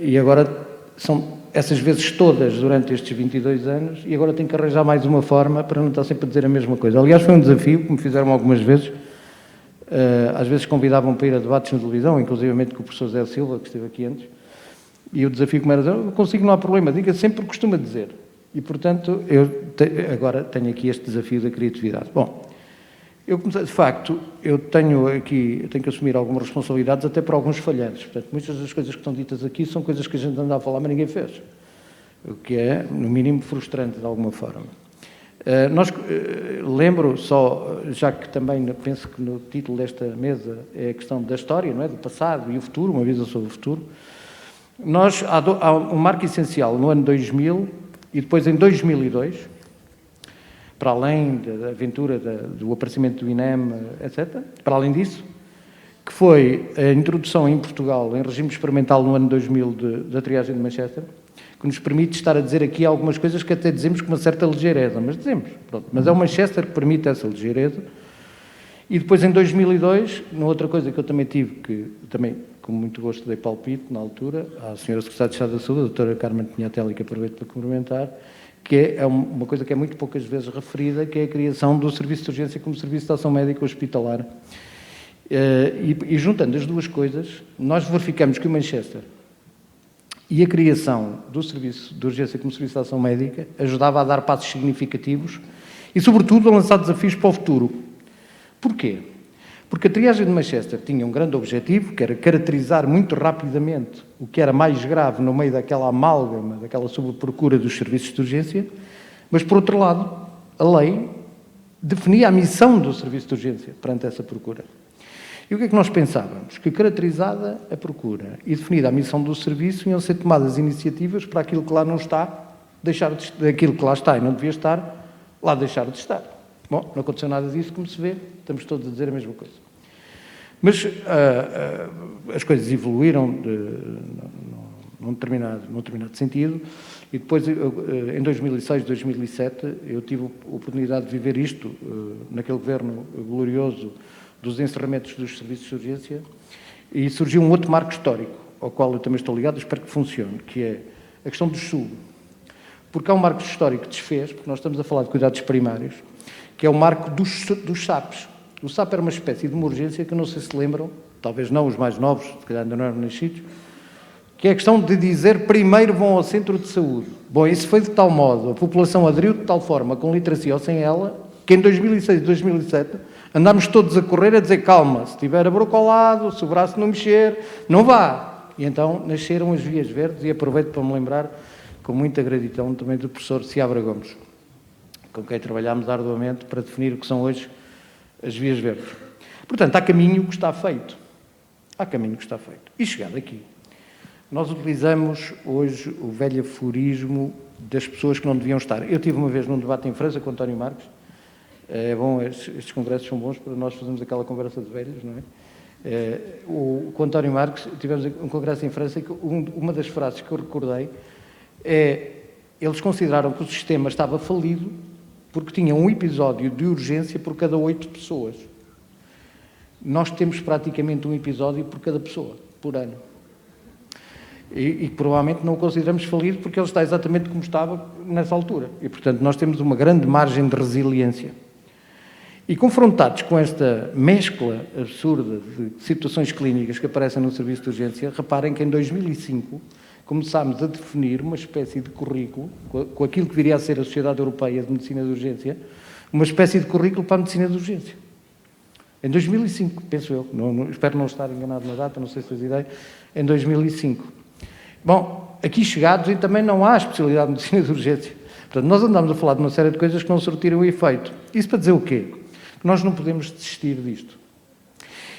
e agora são essas vezes todas durante estes 22 anos, e agora tenho que arranjar mais uma forma para não estar sempre a dizer a mesma coisa. Aliás, foi um desafio que me fizeram algumas vezes. Às vezes convidavam para ir a debates na televisão, inclusivamente com o professor Zé Silva, que esteve aqui antes, e o desafio que me era dizer, eu consigo, não há problema, diga sempre o que costuma dizer. E, portanto, eu agora tenho aqui este desafio da criatividade. Bom, eu comecei, de facto, eu tenho que assumir algumas responsabilidades até por alguns falhantes. Portanto, muitas das coisas que estão ditas aqui são coisas que a gente anda a falar, mas ninguém fez. O que é, no mínimo, frustrante de alguma forma. Lembro só, já que também penso que no título desta mesa é a questão da história, não é? Do passado e o futuro, uma visão sobre o futuro. Há um marco essencial no ano 2000 e depois em 2002, para além da aventura do aparecimento do INEM, etc., para além disso, que foi a introdução em Portugal, em regime experimental no ano 2000, da triagem de Manchester, que nos permite estar a dizer aqui algumas coisas que até dizemos com uma certa ligeireza, mas dizemos, pronto. Mas é o Manchester que permite essa ligeireza. E depois, em 2002, uma outra coisa que eu também tive, que também, com muito gosto, dei palpite na altura, à senhora Secretária de Estado da Saúde, a doutora Carmen Pinhatelli, que aproveito para cumprimentar, que é uma coisa que é muito poucas vezes referida, que é a criação do Serviço de Urgência como Serviço de Ação Médica Hospitalar. E juntando as duas coisas, nós verificamos que o Manchester e a criação do Serviço de Urgência como Serviço de Ação Médica ajudava a dar passos significativos e, sobretudo, a lançar desafios para o futuro. Porquê? Porque a triagem de Manchester tinha um grande objetivo, que era caracterizar muito rapidamente o que era mais grave no meio daquela amálgama, daquela sobreprocura dos serviços de urgência, mas, por outro lado, a lei definia a missão do serviço de urgência perante essa procura. E o que é que nós pensávamos? Que, caracterizada a procura e definida a missão do serviço, iam ser tomadas iniciativas para aquilo que lá não está, aquilo que lá está e não devia estar, lá deixar de estar. Bom, não aconteceu nada disso, como se vê, estamos todos a dizer a mesma coisa. Mas as coisas evoluíram num determinado sentido, e depois, em 2006, 2007, eu tive a oportunidade de viver isto, naquele governo glorioso dos encerramentos dos serviços de urgência, e surgiu um outro marco histórico, ao qual eu também estou ligado, espero que funcione, que é a questão do SUB. Porque há um marco histórico que desfez, porque nós estamos a falar de cuidados primários, que é o marco dos SAPs. O SAP era uma espécie de uma urgência que eu não sei se lembram, talvez não os mais novos, se calhar ainda não eram nascidos, que é a questão de dizer primeiro vão ao centro de saúde. Bom, isso foi de tal modo, a população aderiu de tal forma, com literacia ou sem ela, que em 2006 e 2007 andámos todos a correr a dizer calma, se estiver abrocolado, se o braço não mexer, não vá. E então nasceram as vias verdes, e aproveito para me lembrar com muita gratidão também do professor Seabra Gomes, com quem trabalhámos arduamente para definir o que são hoje as vias verdes. Portanto, há caminho que está feito. Há caminho que está feito. E chegado aqui, nós utilizamos hoje o velho aforismo das pessoas que não deviam estar. Eu tive uma vez num debate em França com o António Marques. É bom, estes congressos são bons para nós fazermos aquela conversa de velhos, não é? Com o António Marques tivemos um congresso em França e uma das frases que eu recordei é: eles consideraram que o sistema estava falido porque tinha um episódio de urgência por cada 8 pessoas. Nós temos praticamente um episódio por cada pessoa, por ano. E provavelmente não o consideramos falido porque ele está exatamente como estava nessa altura. E, portanto, nós temos uma grande margem de resiliência. E confrontados com esta mescla absurda de situações clínicas que aparecem no serviço de urgência, reparem que em 2005 começámos a definir uma espécie de currículo, com aquilo que viria a ser a Sociedade Europeia de Medicina de Urgência, uma espécie de currículo para a medicina de urgência. Em 2005, penso eu, espero não estar enganado na data, não sei se faz ideia, em 2005. Bom, aqui chegados, e também não há especialidade de medicina de urgência. Portanto, nós andamos a falar de uma série de coisas que não surtiram efeito. Isso para dizer o quê? Que nós não podemos desistir disto.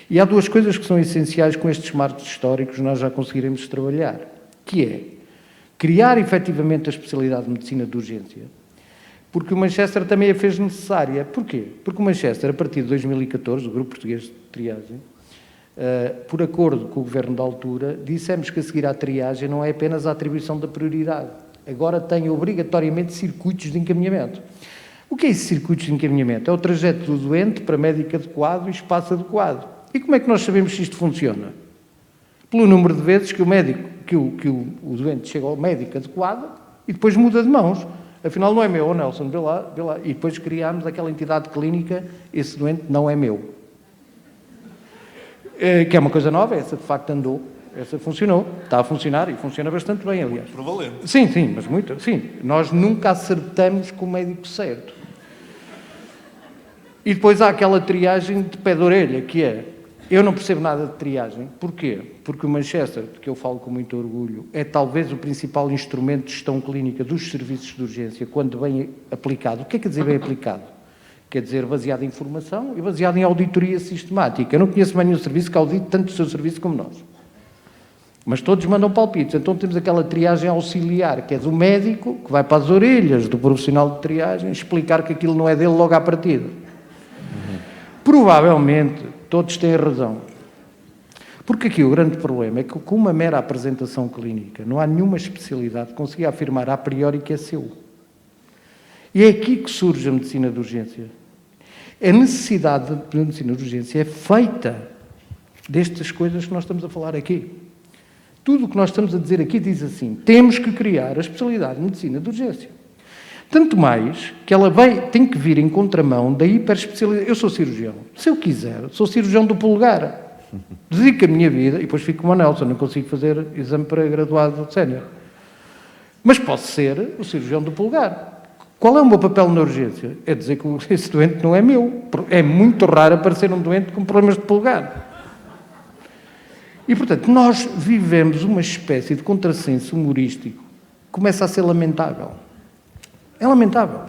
E há duas coisas que são essenciais com estes marcos históricos nós já conseguiremos trabalhar, que é criar efetivamente a especialidade de medicina de urgência, porque o Manchester também a fez necessária. Porquê? Porque o Manchester, a partir de 2014, o Grupo Português de Triagem, por acordo com o Governo da altura, dissemos que a seguir à triagem não é apenas a atribuição da prioridade, agora tem obrigatoriamente circuitos de encaminhamento. O que é esse circuitos de encaminhamento? É o trajeto do doente para médico adequado e espaço adequado. E como é que nós sabemos se isto funciona? Pelo número de vezes que o doente chega ao médico adequado e depois muda de mãos. Afinal, não é meu, Nelson, vê lá. E depois criámos aquela entidade clínica, esse doente não é meu. Que é uma coisa nova, essa de facto andou, essa funcionou, está a funcionar e funciona bastante bem, aliás. Prevalente. Sim, mas muito, sim. Nós nunca acertamos com o médico certo. E depois há aquela triagem de pé de orelha, que é, eu não percebo nada de triagem. Porquê? Porque o Manchester, de que eu falo com muito orgulho, é talvez o principal instrumento de gestão clínica dos serviços de urgência, quando bem aplicado. O que é que quer dizer bem aplicado? Quer dizer baseado em informação e baseado em auditoria sistemática. Eu não conheço bem nenhum serviço que audite tanto o seu serviço como nós. Mas todos mandam palpites. Então temos aquela triagem auxiliar, que é do médico, que vai para as orelhas do profissional de triagem, explicar que aquilo não é dele logo à partida. Provavelmente, todos têm razão. Porque aqui o grande problema é que com uma mera apresentação clínica não há nenhuma especialidade que consiga afirmar a priori que é seu. E é aqui que surge a medicina de urgência. A necessidade de medicina de urgência é feita destas coisas que nós estamos a falar aqui. Tudo o que nós estamos a dizer aqui diz assim: temos que criar a especialidade de medicina de urgência. Tanto mais que ela tem que vir em contramão da hiperespecialidade. Eu sou cirurgião. Se eu quiser, sou cirurgião do polegar. Dedico a minha vida, e depois fico como a Nelson, não consigo fazer exame para graduado sénior. Mas posso ser o cirurgião do polegar. Qual é o meu papel na urgência? É dizer que esse doente não é meu. É muito raro aparecer um doente com problemas de polegar. E, portanto, nós vivemos uma espécie de contrassenso humorístico que começa a ser lamentável. É lamentável.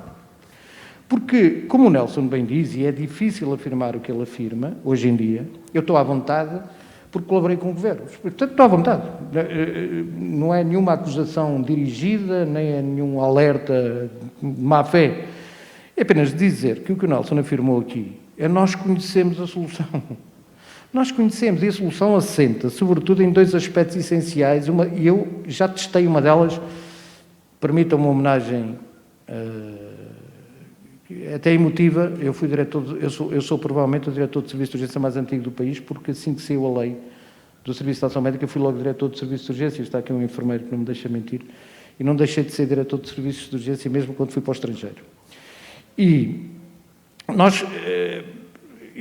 Porque, como o Nelson bem diz, e é difícil afirmar o que ele afirma, hoje em dia, eu estou à vontade porque colaborei com governos. Portanto, estou à vontade. Não é nenhuma acusação dirigida, nem é nenhum alerta de má-fé. É apenas dizer que o Nelson afirmou aqui é nós conhecemos a solução. Nós conhecemos, e a solução assenta, sobretudo, em dois aspectos essenciais, e eu já testei uma delas, permitam-me uma homenagem até emotiva. Eu sou provavelmente o diretor de serviço de urgência mais antigo do país, porque assim que saiu a lei do Serviço de Ação Médica, fui logo diretor de serviço de urgência. Está aqui um enfermeiro que não me deixa mentir, e não deixei de ser diretor de serviços de urgência mesmo quando fui para o estrangeiro. E nós...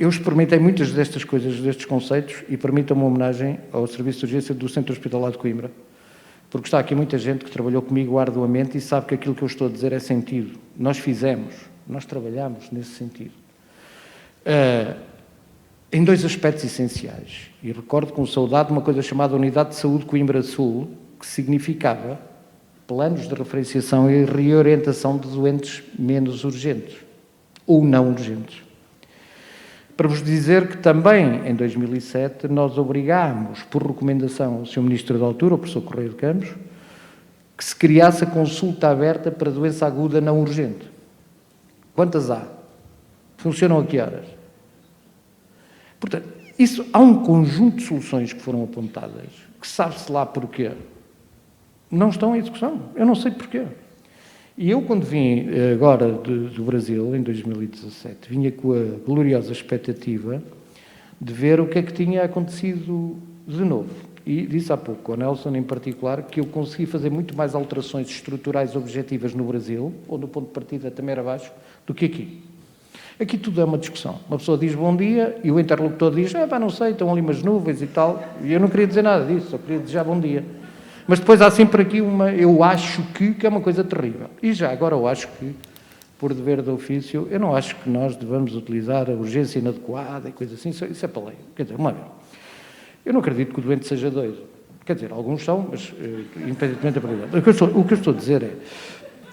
Eu experimentei muitas destas coisas, destes conceitos, e permitam-me uma homenagem ao Serviço de Urgência do Centro Hospitalar de Coimbra, porque está aqui muita gente que trabalhou comigo arduamente e sabe que aquilo que eu estou a dizer é sentido. Nós trabalhamos nesse sentido. Em dois aspectos essenciais. E recordo com saudade uma coisa chamada Unidade de Saúde Coimbra Sul, que significava planos de referenciação e reorientação de doentes menos urgentes, ou não urgentes. Para vos dizer que também, em 2007, nós obrigámos, por recomendação ao Sr. Ministro da altura, o professor Correia de Campos, que se criasse a consulta aberta para doença aguda não urgente. Quantas há? Funcionam a que horas? Portanto, há um conjunto de soluções que foram apontadas, que sabe-se lá porquê. Não estão em execução. Eu não sei porquê. E eu, quando vim agora do Brasil, em 2017, vinha com a gloriosa expectativa de ver o que é que tinha acontecido de novo. E disse há pouco, ao Nelson em particular, que eu consegui fazer muito mais alterações estruturais objetivas no Brasil, onde o ponto de partida também era baixo, do que aqui. Aqui tudo é uma discussão. Uma pessoa diz bom dia e o interlocutor diz, não sei, estão ali umas nuvens e tal. E eu não queria dizer nada disso, só queria desejar bom dia. Mas depois há sempre aqui eu acho que é uma coisa terrível. E já agora eu acho que, por dever de ofício, eu não acho que nós devamos utilizar a urgência inadequada e coisas assim, isso é para lei. Quer dizer, eu não acredito que o doente seja doido. Quer dizer, alguns são, mas independentemente da probabilidade. O que eu estou a dizer é,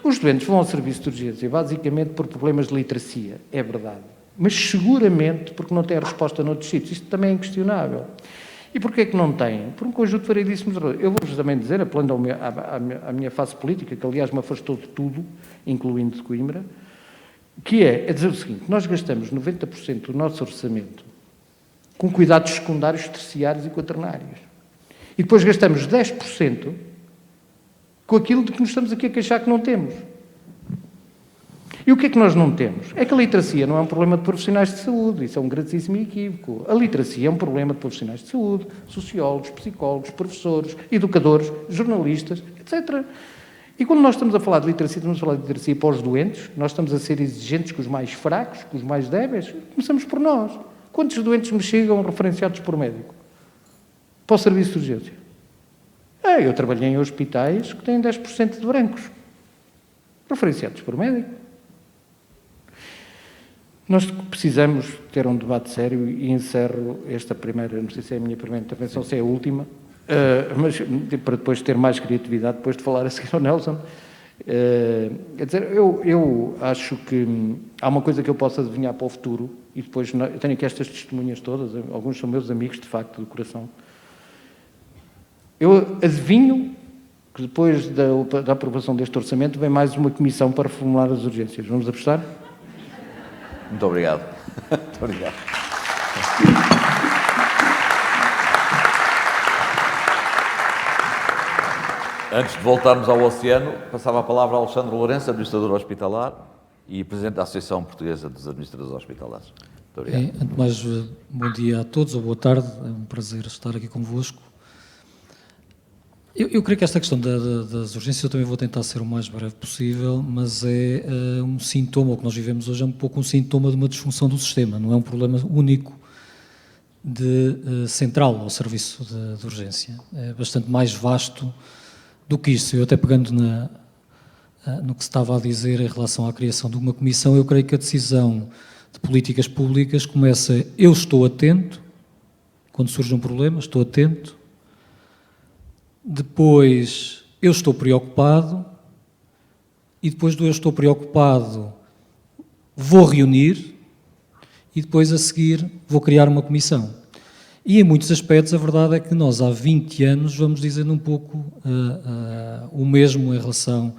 os doentes vão ao serviço de urgência basicamente por problemas de literacia, é verdade. Mas seguramente porque não têm a resposta noutros sítios. Isto também é inquestionável. E porquê é que não têm? Por um conjunto de variedíssimos erros. Eu vou-vos também dizer, apelando à minha face política, que aliás me afastou de tudo, incluindo de Coimbra, que é dizer o seguinte, nós gastamos 90% do nosso orçamento com cuidados secundários, terciários e quaternários. E depois gastamos 10% com aquilo de que nos estamos aqui a queixar que não temos. E o que é que nós não temos? É que a literacia não é um problema de profissionais de saúde, isso é um grandíssimo equívoco. A literacia é um problema de profissionais de saúde, sociólogos, psicólogos, professores, educadores, jornalistas, etc. E quando nós estamos a falar de literacia, estamos a falar de literacia para os doentes, nós estamos a ser exigentes com os mais fracos, com os mais débeis, começamos por nós. Quantos doentes me chegam referenciados por médico? Para o serviço de urgência? Eu trabalhei em hospitais que têm 10% de brancos, referenciados por médico. Nós precisamos ter um debate sério e encerro esta primeira, não sei se é a minha primeira intervenção, se é a última, mas para depois ter mais criatividade, depois de falar a seguir ao Nelson. Quer dizer, eu acho que há uma coisa que eu posso adivinhar para o futuro, e depois eu tenho aqui estas testemunhas todas, alguns são meus amigos, de facto, do coração. Eu adivinho que depois da aprovação deste orçamento vem mais uma comissão para reformular as urgências. Vamos apostar? Muito obrigado. Muito obrigado. Antes de voltarmos ao oceano, passava a palavra a Alexandre Lourenço, administrador hospitalar e presidente da Associação Portuguesa dos Administradores Hospitalares. Muito obrigado. Antes de mais, bom dia a todos, ou boa tarde, é um prazer estar aqui convosco. Eu creio que esta questão das urgências, eu também vou tentar ser o mais breve possível, mas é um sintoma, o que nós vivemos hoje é um pouco um sintoma de uma disfunção do sistema, não é um problema único central ao serviço de urgência, é bastante mais vasto do que isso. Eu até pegando no que se estava a dizer em relação à criação de uma comissão. Eu creio que a decisão de políticas públicas começa, eu estou atento, quando surge um problema, estou atento. Depois, eu estou preocupado. E depois do eu estou preocupado, vou reunir. E depois, a seguir, vou criar uma comissão. E, em muitos aspectos, a verdade é que nós, há 20 anos, vamos dizendo um pouco o mesmo em relação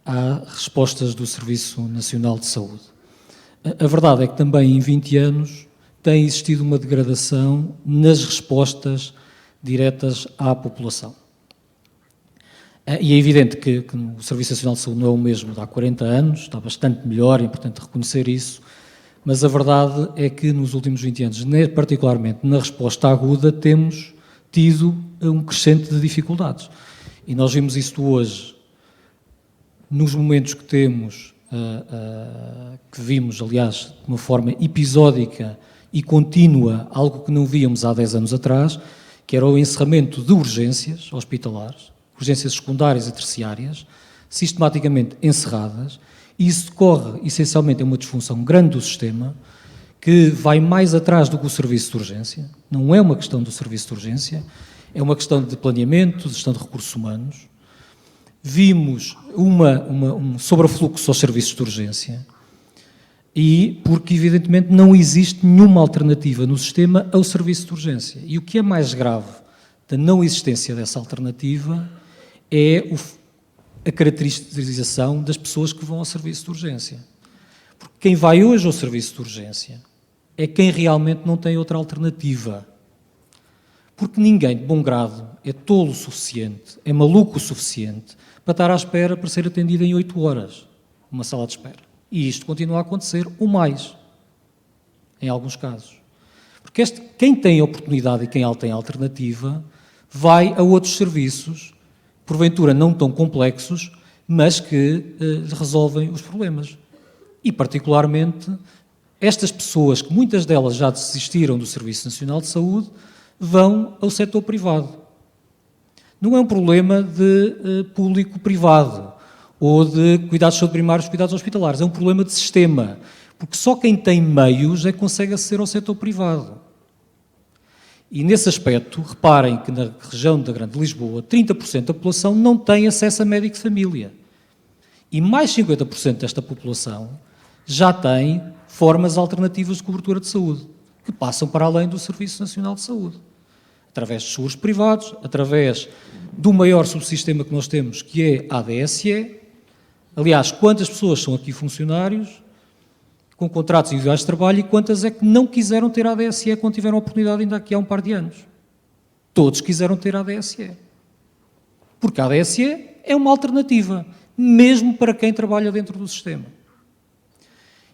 às respostas do Serviço Nacional de Saúde. A verdade é que também, em 20 anos, tem existido uma degradação nas respostas diretas à população. E é evidente que o Serviço Nacional de Saúde não é o mesmo de há 40 anos, está bastante melhor, é importante reconhecer isso, mas a verdade é que nos últimos 20 anos, particularmente na resposta aguda, temos tido um crescente de dificuldades. E nós vimos isto hoje, nos momentos que temos, que vimos, aliás, de uma forma episódica e contínua, algo que não víamos há 10 anos atrás, que era o encerramento de urgências hospitalares, urgências secundárias e terciárias, sistematicamente encerradas, e isso decorre, essencialmente, é uma disfunção grande do sistema, que vai mais atrás do que o serviço de urgência. Não é uma questão do serviço de urgência, é uma questão de planeamento, de gestão de recursos humanos. Vimos um sobrefluxo aos serviços de urgência, e porque, evidentemente, não existe nenhuma alternativa no sistema ao serviço de urgência. E o que é mais grave da não existência dessa alternativa é a caracterização das pessoas que vão ao serviço de urgência. Porque quem vai hoje ao serviço de urgência é quem realmente não tem outra alternativa. Porque ninguém de bom grado é tolo o suficiente, é maluco o suficiente para estar à espera para ser atendido em 8 horas, numa sala de espera. E isto continua a acontecer, ou mais, em alguns casos. Porque quem tem oportunidade e quem tem alternativa vai a outros serviços, porventura não tão complexos, mas que resolvem os problemas. E, particularmente, estas pessoas, que muitas delas já desistiram do Serviço Nacional de Saúde, vão ao setor privado. Não é um problema de público-privado ou de cuidados de saúde primários, cuidados hospitalares. É um problema de sistema, porque só quem tem meios é que consegue aceder ao setor privado. E, nesse aspecto, reparem que na região da Grande Lisboa, 30% da população não tem acesso a médico de família. E mais 50% desta população já tem formas alternativas de cobertura de saúde, que passam para além do Serviço Nacional de Saúde. Através de seguros privados, através do maior subsistema que nós temos, que é a ADSE. Aliás, quantas pessoas são aqui funcionários com contratos individuais de trabalho e quantas é que não quiseram ter a ADSE quando tiveram a oportunidade ainda aqui há um par de anos? Todos quiseram ter a ADSE. Porque a ADSE é uma alternativa, mesmo para quem trabalha dentro do sistema.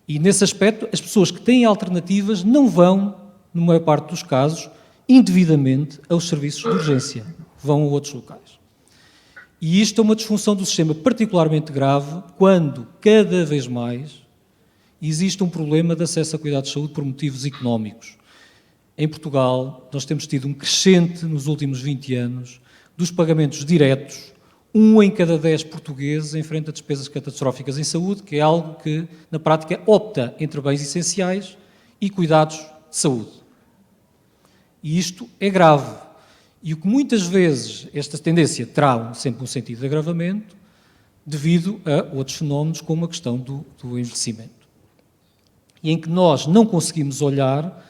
E, nesse aspecto, as pessoas que têm alternativas não vão, na maior parte dos casos, indevidamente aos serviços de urgência. Vão a outros locais. E isto é uma disfunção do sistema particularmente grave quando, cada vez mais, existe um problema de acesso a cuidados de saúde por motivos económicos. Em Portugal, nós temos tido um crescente nos últimos 20 anos dos pagamentos diretos. 1 em cada 10 portugueses enfrenta despesas catastróficas em saúde, que é algo que, na prática, opta entre bens essenciais e cuidados de saúde. E isto é grave. E o que muitas vezes esta tendência terá sempre um sentido de agravamento devido a outros fenómenos, como a questão do envelhecimento. E em que nós não conseguimos olhar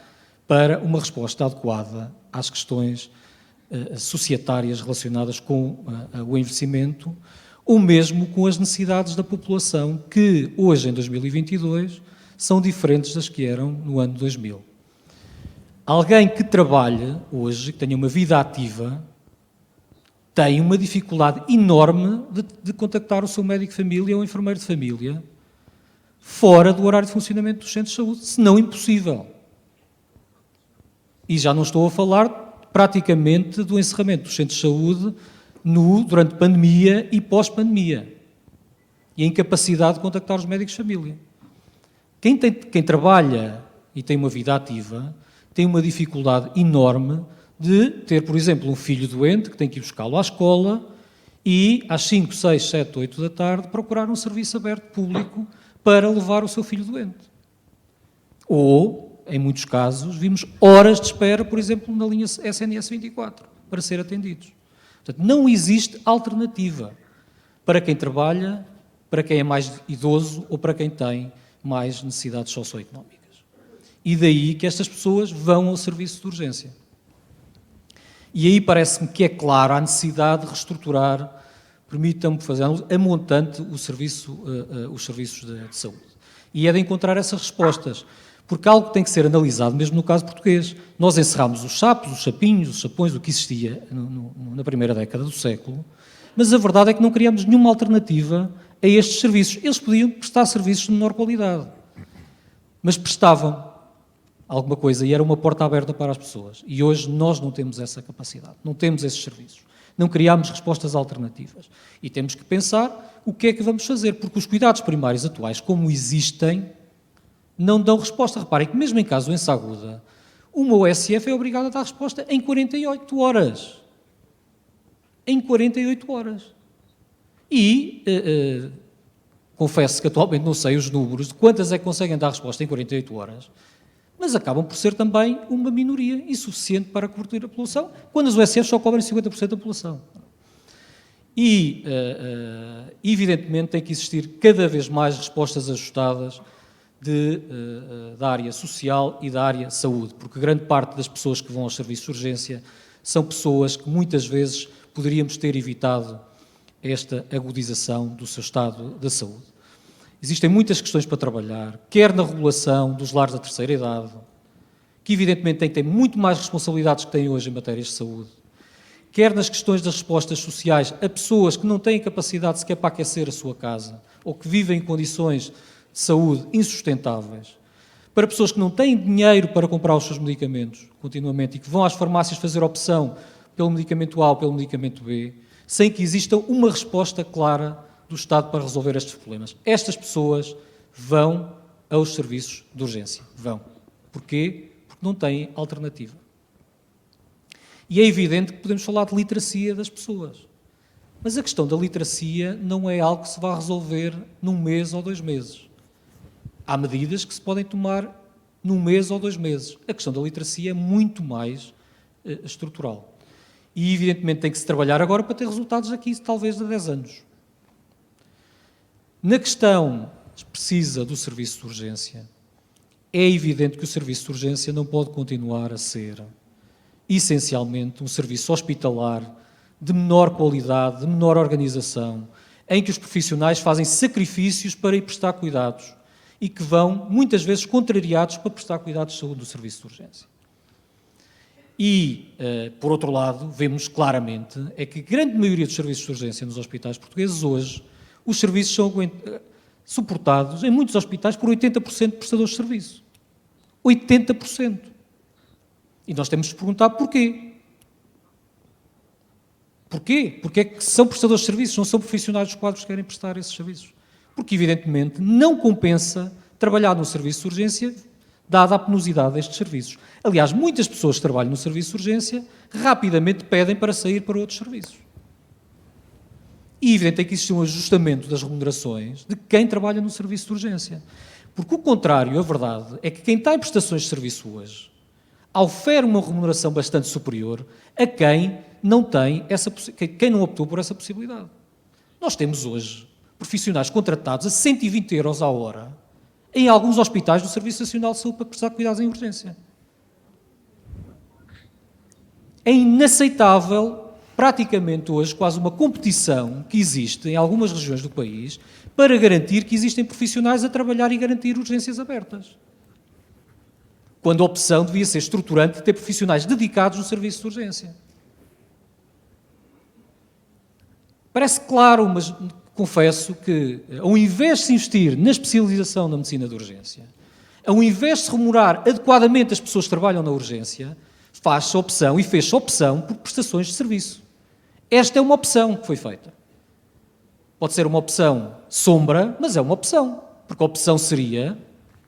para uma resposta adequada às questões societárias relacionadas com o envelhecimento, ou mesmo com as necessidades da população, que hoje, em 2022, são diferentes das que eram no ano 2000. Alguém que trabalhe hoje, que tenha uma vida ativa, tem uma dificuldade enorme de contactar o seu médico de família ou enfermeiro de família fora do horário de funcionamento dos centros de saúde, se não impossível. E já não estou a falar praticamente do encerramento dos centros de saúde durante pandemia e pós-pandemia. E a incapacidade de contactar os médicos de família. Quem trabalha e tem uma vida ativa tem uma dificuldade enorme de ter, por exemplo, um filho doente que tem que ir buscá-lo à escola e às 5, 6, 7, 8 da tarde procurar um serviço aberto público para levar o seu filho doente. Ou, em muitos casos, vimos horas de espera, por exemplo, na linha SNS 24, para ser atendidos. Portanto, não existe alternativa para quem trabalha, para quem é mais idoso ou para quem tem mais necessidades socioeconómicas. E daí que estas pessoas vão ao serviço de urgência. E aí parece-me que é claro a necessidade de reestruturar, permitam-me fazer a montante, os serviços de saúde. E é de encontrar essas respostas, porque algo tem que ser analisado, mesmo no caso português. Nós encerramos os sapos, os sapinhos, os sapões, o que existia na primeira década do século, mas a verdade é que não criamos nenhuma alternativa a estes serviços. Eles podiam prestar serviços de menor qualidade, mas prestavam alguma coisa e era uma porta aberta para as pessoas. E hoje nós não temos essa capacidade, não temos esses serviços. Não criámos respostas alternativas. E temos que pensar o que é que vamos fazer, porque os cuidados primários atuais, como existem, não dão resposta. Reparem que mesmo em caso de doença aguda, uma OSF é obrigada a dar resposta em 48 horas. Em 48 horas. E confesso que atualmente não sei os números de quantas é que conseguem dar resposta em 48 horas, mas acabam por ser também uma minoria insuficiente para cobrir a população, quando as USFs só cobrem 50% da população. E, evidentemente, tem que existir cada vez mais respostas ajustadas da área social e da área saúde, porque grande parte das pessoas que vão aos serviços de urgência são pessoas que muitas vezes poderíamos ter evitado esta agudização do seu estado de saúde. Existem muitas questões para trabalhar, quer na regulação dos lares da terceira idade, que evidentemente têm muito mais responsabilidades que têm hoje em matérias de saúde, quer nas questões das respostas sociais a pessoas que não têm capacidade sequer para aquecer a sua casa, ou que vivem em condições de saúde insustentáveis, para pessoas que não têm dinheiro para comprar os seus medicamentos continuamente e que vão às farmácias fazer opção pelo medicamento A ou pelo medicamento B, sem que exista uma resposta clara do Estado para resolver estes problemas. Estas pessoas vão aos serviços de urgência. Vão. Porquê? Porque não têm alternativa. E é evidente que podemos falar de literacia das pessoas. Mas a questão da literacia não é algo que se vai resolver num mês ou 2 meses. Há medidas que se podem tomar num mês ou 2 meses. A questão da literacia é muito mais estrutural. E, evidentemente, tem que se trabalhar agora para ter resultados aqui, talvez, de 10 anos. Na questão precisa do serviço de urgência, é evidente que o serviço de urgência não pode continuar a ser, essencialmente, um serviço hospitalar de menor qualidade, de menor organização, em que os profissionais fazem sacrifícios para ir prestar cuidados e que vão, muitas vezes, contrariados para prestar cuidados de saúde do serviço de urgência. E, por outro lado, vemos claramente é que a grande maioria dos serviços de urgência nos hospitais portugueses hoje, os serviços são suportados, em muitos hospitais, por 80% de prestadores de serviço. 80%. E nós temos de perguntar porquê. Porquê? Porque é que são prestadores de serviços, não são profissionais dos quadros que querem prestar esses serviços. Porque, evidentemente, não compensa trabalhar num serviço de urgência, dada a penosidade destes serviços. Aliás, muitas pessoas que trabalham no serviço de urgência rapidamente pedem para sair para outros serviços. E, evidentemente, que existe um ajustamento das remunerações de quem trabalha no serviço de urgência. Porque o contrário, a verdade, é que quem está em prestações de serviço hoje ofere uma remuneração bastante superior a quem não tem quem não optou por essa possibilidade. Nós temos hoje profissionais contratados a 120 euros a hora em alguns hospitais do Serviço Nacional de Saúde para prestar cuidados em urgência. É inaceitável, praticamente hoje, quase uma competição que existe em algumas regiões do país para garantir que existem profissionais a trabalhar e garantir urgências abertas. Quando a opção devia ser estruturante de ter profissionais dedicados no serviço de urgência. Parece claro, mas confesso que, ao invés de se investir na especialização na medicina de urgência, ao invés de se remunerar adequadamente as pessoas que trabalham na urgência, faz-se a opção e fez-se a opção por prestações de serviço. Esta é uma opção que foi feita. Pode ser uma opção sombra, mas é uma opção, porque a opção seria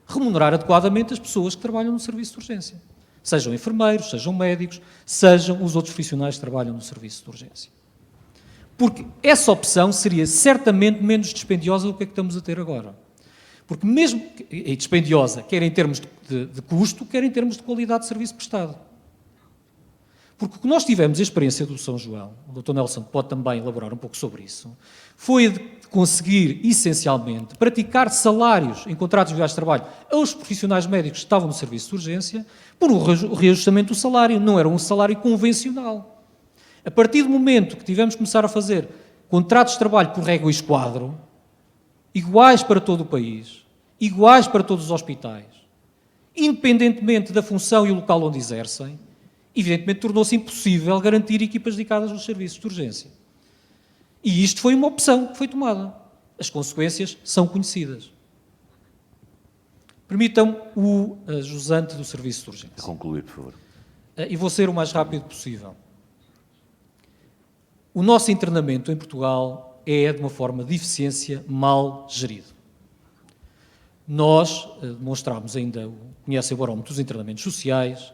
remunerar adequadamente as pessoas que trabalham no serviço de urgência. Sejam enfermeiros, sejam médicos, sejam os outros profissionais que trabalham no serviço de urgência. Porque essa opção seria certamente menos dispendiosa do que a que estamos a ter agora. Porque mesmo, e dispendiosa, quer em termos de custo, quer em termos de qualidade de serviço prestado. Porque o que nós tivemos a experiência do São João, o Dr. Nelson pode também elaborar um pouco sobre isso, foi de conseguir, essencialmente, praticar salários em contratos individuais de trabalho aos profissionais médicos que estavam no serviço de urgência por um reajustamento do salário, não era um salário convencional. A partir do momento que tivemos que começar a fazer contratos de trabalho por régua e esquadro, iguais para todo o país, iguais para todos os hospitais, independentemente da função e o local onde exercem, evidentemente tornou-se impossível garantir equipas dedicadas nos serviços de urgência. E isto foi uma opção que foi tomada. As consequências são conhecidas. Permitam o jusante do serviço de urgência. Concluir, por favor. E vou ser o mais rápido possível. O nosso internamento em Portugal é, de uma forma de eficiência, mal gerido. Nós demonstramos ainda, conhecem o barómetro dos internamentos sociais,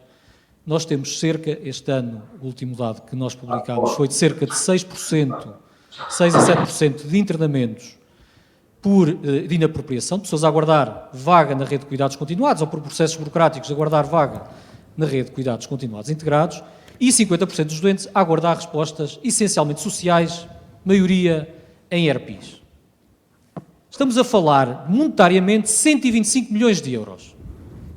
nós temos cerca, este ano, o último dado que nós publicámos foi de cerca de 6%, 6 a 7% de internamentos de inapropriação, de pessoas a aguardar vaga na rede de cuidados continuados ou por processos burocráticos a aguardar vaga na rede de cuidados continuados integrados, e 50% dos doentes a aguardar respostas essencialmente sociais, maioria em ERPIs. Estamos a falar, monetariamente, 125 milhões de euros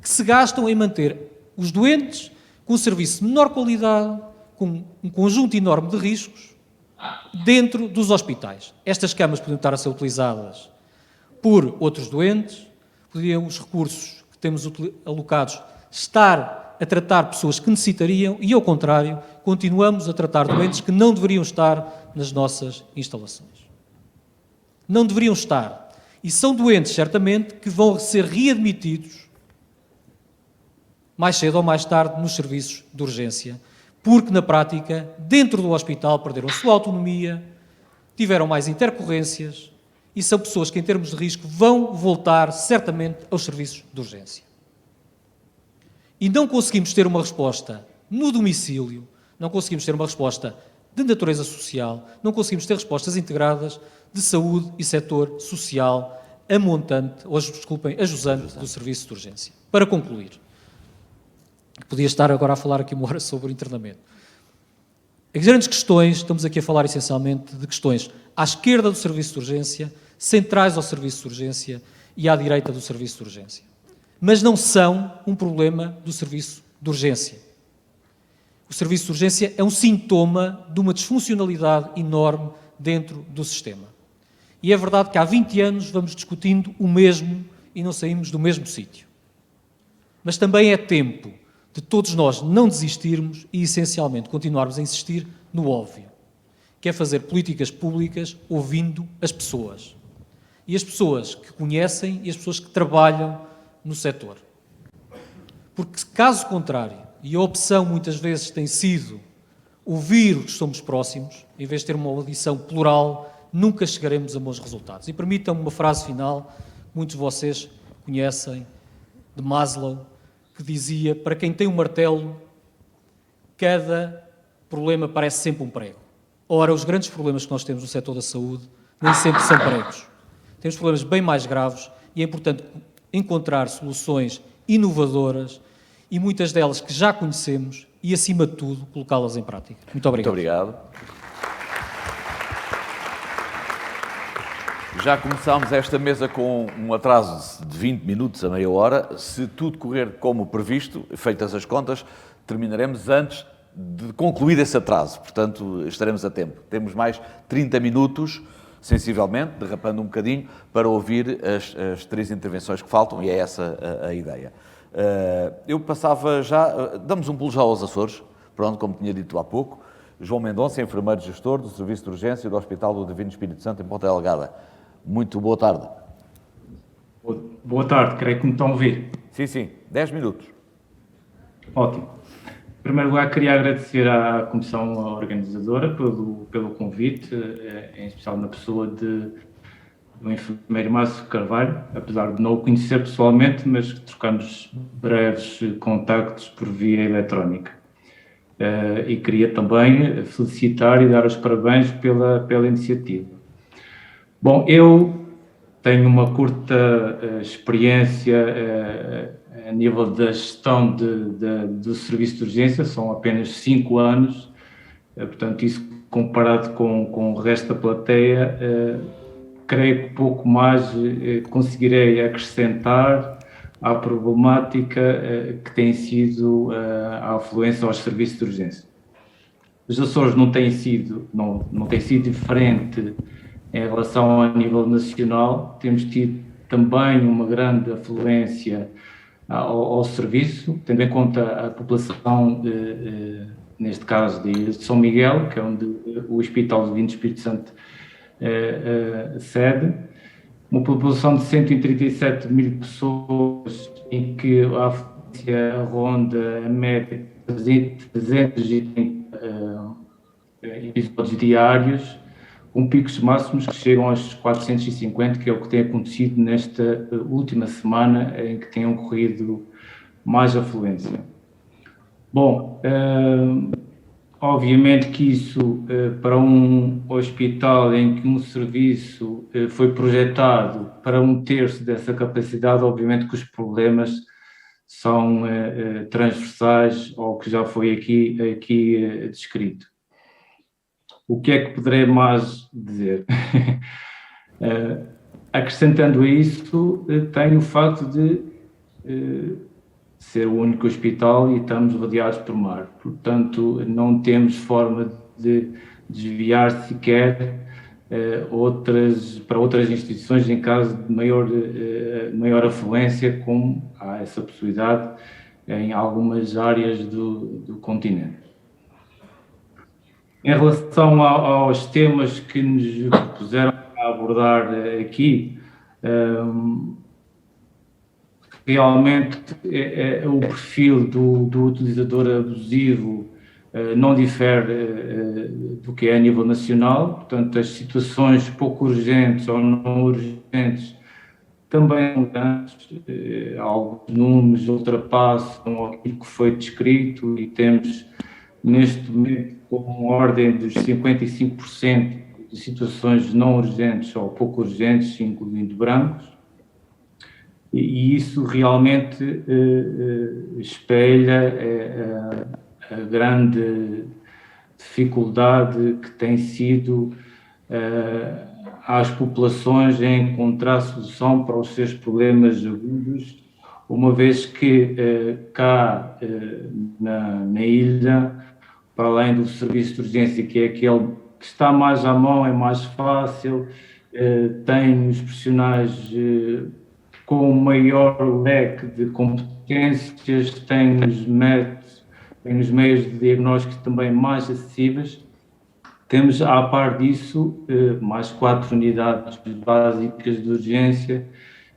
que se gastam em manter os doentes com um serviço de menor qualidade, com um conjunto enorme de riscos, dentro dos hospitais. Estas camas podem estar a ser utilizadas por outros doentes, poderiam os recursos que temos alocados estar a tratar pessoas que necessitariam e, ao contrário, continuamos a tratar doentes que não deveriam estar nas nossas instalações. Não deveriam estar. E são doentes, certamente, que vão ser readmitidos mais cedo ou mais tarde nos serviços de urgência, porque, na prática, dentro do hospital perderam a sua autonomia, tiveram mais intercorrências e são pessoas que, em termos de risco, vão voltar, certamente, aos serviços de urgência. E não conseguimos ter uma resposta no domicílio, não conseguimos ter uma resposta de natureza social, não conseguimos ter respostas integradas de saúde e setor social a montante, ou, desculpem, a jusante do serviço de urgência. Para concluir, podia estar agora a falar aqui uma hora sobre o internamento. As grandes questões, estamos aqui a falar essencialmente de questões à esquerda do serviço de urgência, centrais ao serviço de urgência e à direita do serviço de urgência. Mas não são um problema do serviço de urgência. O serviço de urgência é um sintoma de uma disfuncionalidade enorme dentro do sistema. E é verdade que há 20 anos vamos discutindo o mesmo e não saímos do mesmo sítio. Mas também é tempo de todos nós não desistirmos e, essencialmente, continuarmos a insistir no óbvio, que é fazer políticas públicas ouvindo as pessoas. E as pessoas que conhecem e as pessoas que trabalham no setor. Porque, caso contrário, e a opção muitas vezes tem sido ouvir os que somos próximos, em vez de ter uma audição plural, nunca chegaremos a bons resultados. E permitam-me uma frase final, muitos de vocês conhecem, de Maslow, que dizia, para quem tem um martelo, cada problema parece sempre um prego. Ora, os grandes problemas que nós temos no setor da saúde nem sempre são pregos. Temos problemas bem mais graves e é importante encontrar soluções inovadoras e muitas delas que já conhecemos e, acima de tudo, colocá-las em prática. Muito obrigado. Muito obrigado. Já começámos esta mesa com um atraso de 20 minutos a meia hora. Se tudo correr como previsto, feitas as contas, terminaremos antes de concluir esse atraso. Portanto, estaremos a tempo. Temos mais 30 minutos, sensivelmente, derrapando um bocadinho, para ouvir as três intervenções que faltam, e é essa a ideia. Eu passava já... Damos um pulo já aos Açores, pronto, como tinha dito há pouco. João Mendonça, enfermeiro gestor do Serviço de Urgência do Hospital do Divino Espírito Santo, em Ponta Delgada. Muito boa tarde. Boa tarde, creio que me estão a ouvir. Sim, 10 minutos. Ótimo. Em primeiro lugar, queria agradecer à Comissão Organizadora pelo convite, em especial na pessoa do enfermeiro Márcio Carvalho, apesar de não o conhecer pessoalmente, mas trocamos breves contactos por via eletrónica. E queria também felicitar e dar os parabéns pela iniciativa. Bom, eu tenho uma curta experiência a nível da gestão do serviço de urgência, são apenas 5 anos, portanto, isso comparado com o resto da plateia, creio que pouco mais conseguirei acrescentar à problemática que tem sido a afluência aos serviços de urgência. Os Açores não tem sido diferente em relação ao nível nacional, temos tido também uma grande afluência ao serviço, tendo em conta a população, neste caso de São Miguel, que é onde o Hospital Divino Espírito Santo sede, uma população de 137 mil pessoas, em que a afluência ronda a média de 330 episódios diários, com picos máximos que chegam aos 450, que é o que tem acontecido nesta última semana, em que tem ocorrido mais afluência. Bom, obviamente que isso, para um hospital em que um serviço foi projetado para 1/3 dessa capacidade, obviamente que os problemas são transversais ao que já foi aqui descrito. O que é que poderei mais dizer? Acrescentando a isso, tem o facto de ser o único hospital e estamos rodeados por mar. Portanto, não temos forma de desviar sequer para outras instituições em caso de maior afluência, como há essa possibilidade em algumas áreas do continente. Em relação aos temas que nos puseram a abordar aqui, realmente o perfil do utilizador abusivo não difere do que é a nível nacional, portanto as situações pouco urgentes ou não urgentes também são grandes, alguns números ultrapassam aquilo que foi descrito e temos neste momento com ordem dos 55% de situações não urgentes ou pouco urgentes, incluindo brancos, e isso realmente espelha a grande dificuldade que tem sido às populações em encontrar solução para os seus problemas agudos, uma vez que cá na ilha, para além do serviço de urgência, que é aquele que está mais à mão, é mais fácil, tem os profissionais com maior leque de competências, tem os métodos, tem os meios de diagnóstico também mais acessíveis. Temos, à par disso, mais 4 unidades básicas de urgência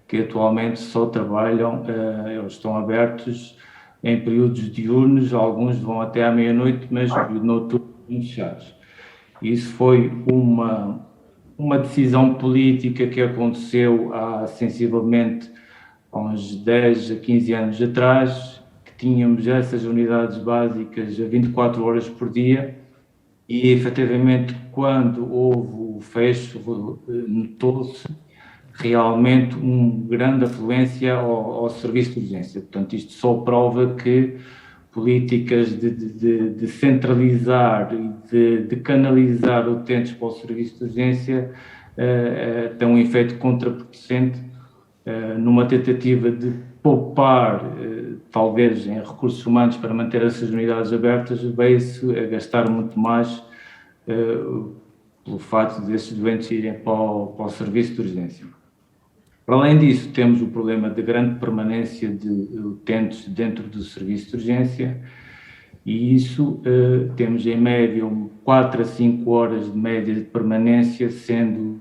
que atualmente só trabalham, eles estão abertos em períodos diurnos, alguns vão até à meia-noite, mas noturnos fechados. Isso foi uma decisão política que aconteceu há sensivelmente uns 10 a 15 anos atrás, que tínhamos essas unidades básicas a 24 horas por dia e, efetivamente, quando houve o fecho, notou-se realmente uma grande afluência ao serviço de urgência. Portanto, isto só prova que políticas de centralizar e de canalizar utentes para o serviço de urgência têm um efeito contraproducente numa tentativa de poupar, talvez, em recursos humanos para manter essas unidades abertas, veio-se a gastar muito mais pelo facto desses doentes irem para o serviço de urgência. Para além disso, temos o problema de grande permanência de utentes dentro do serviço de urgência e isso temos em média 4 a 5 horas de média de permanência, sendo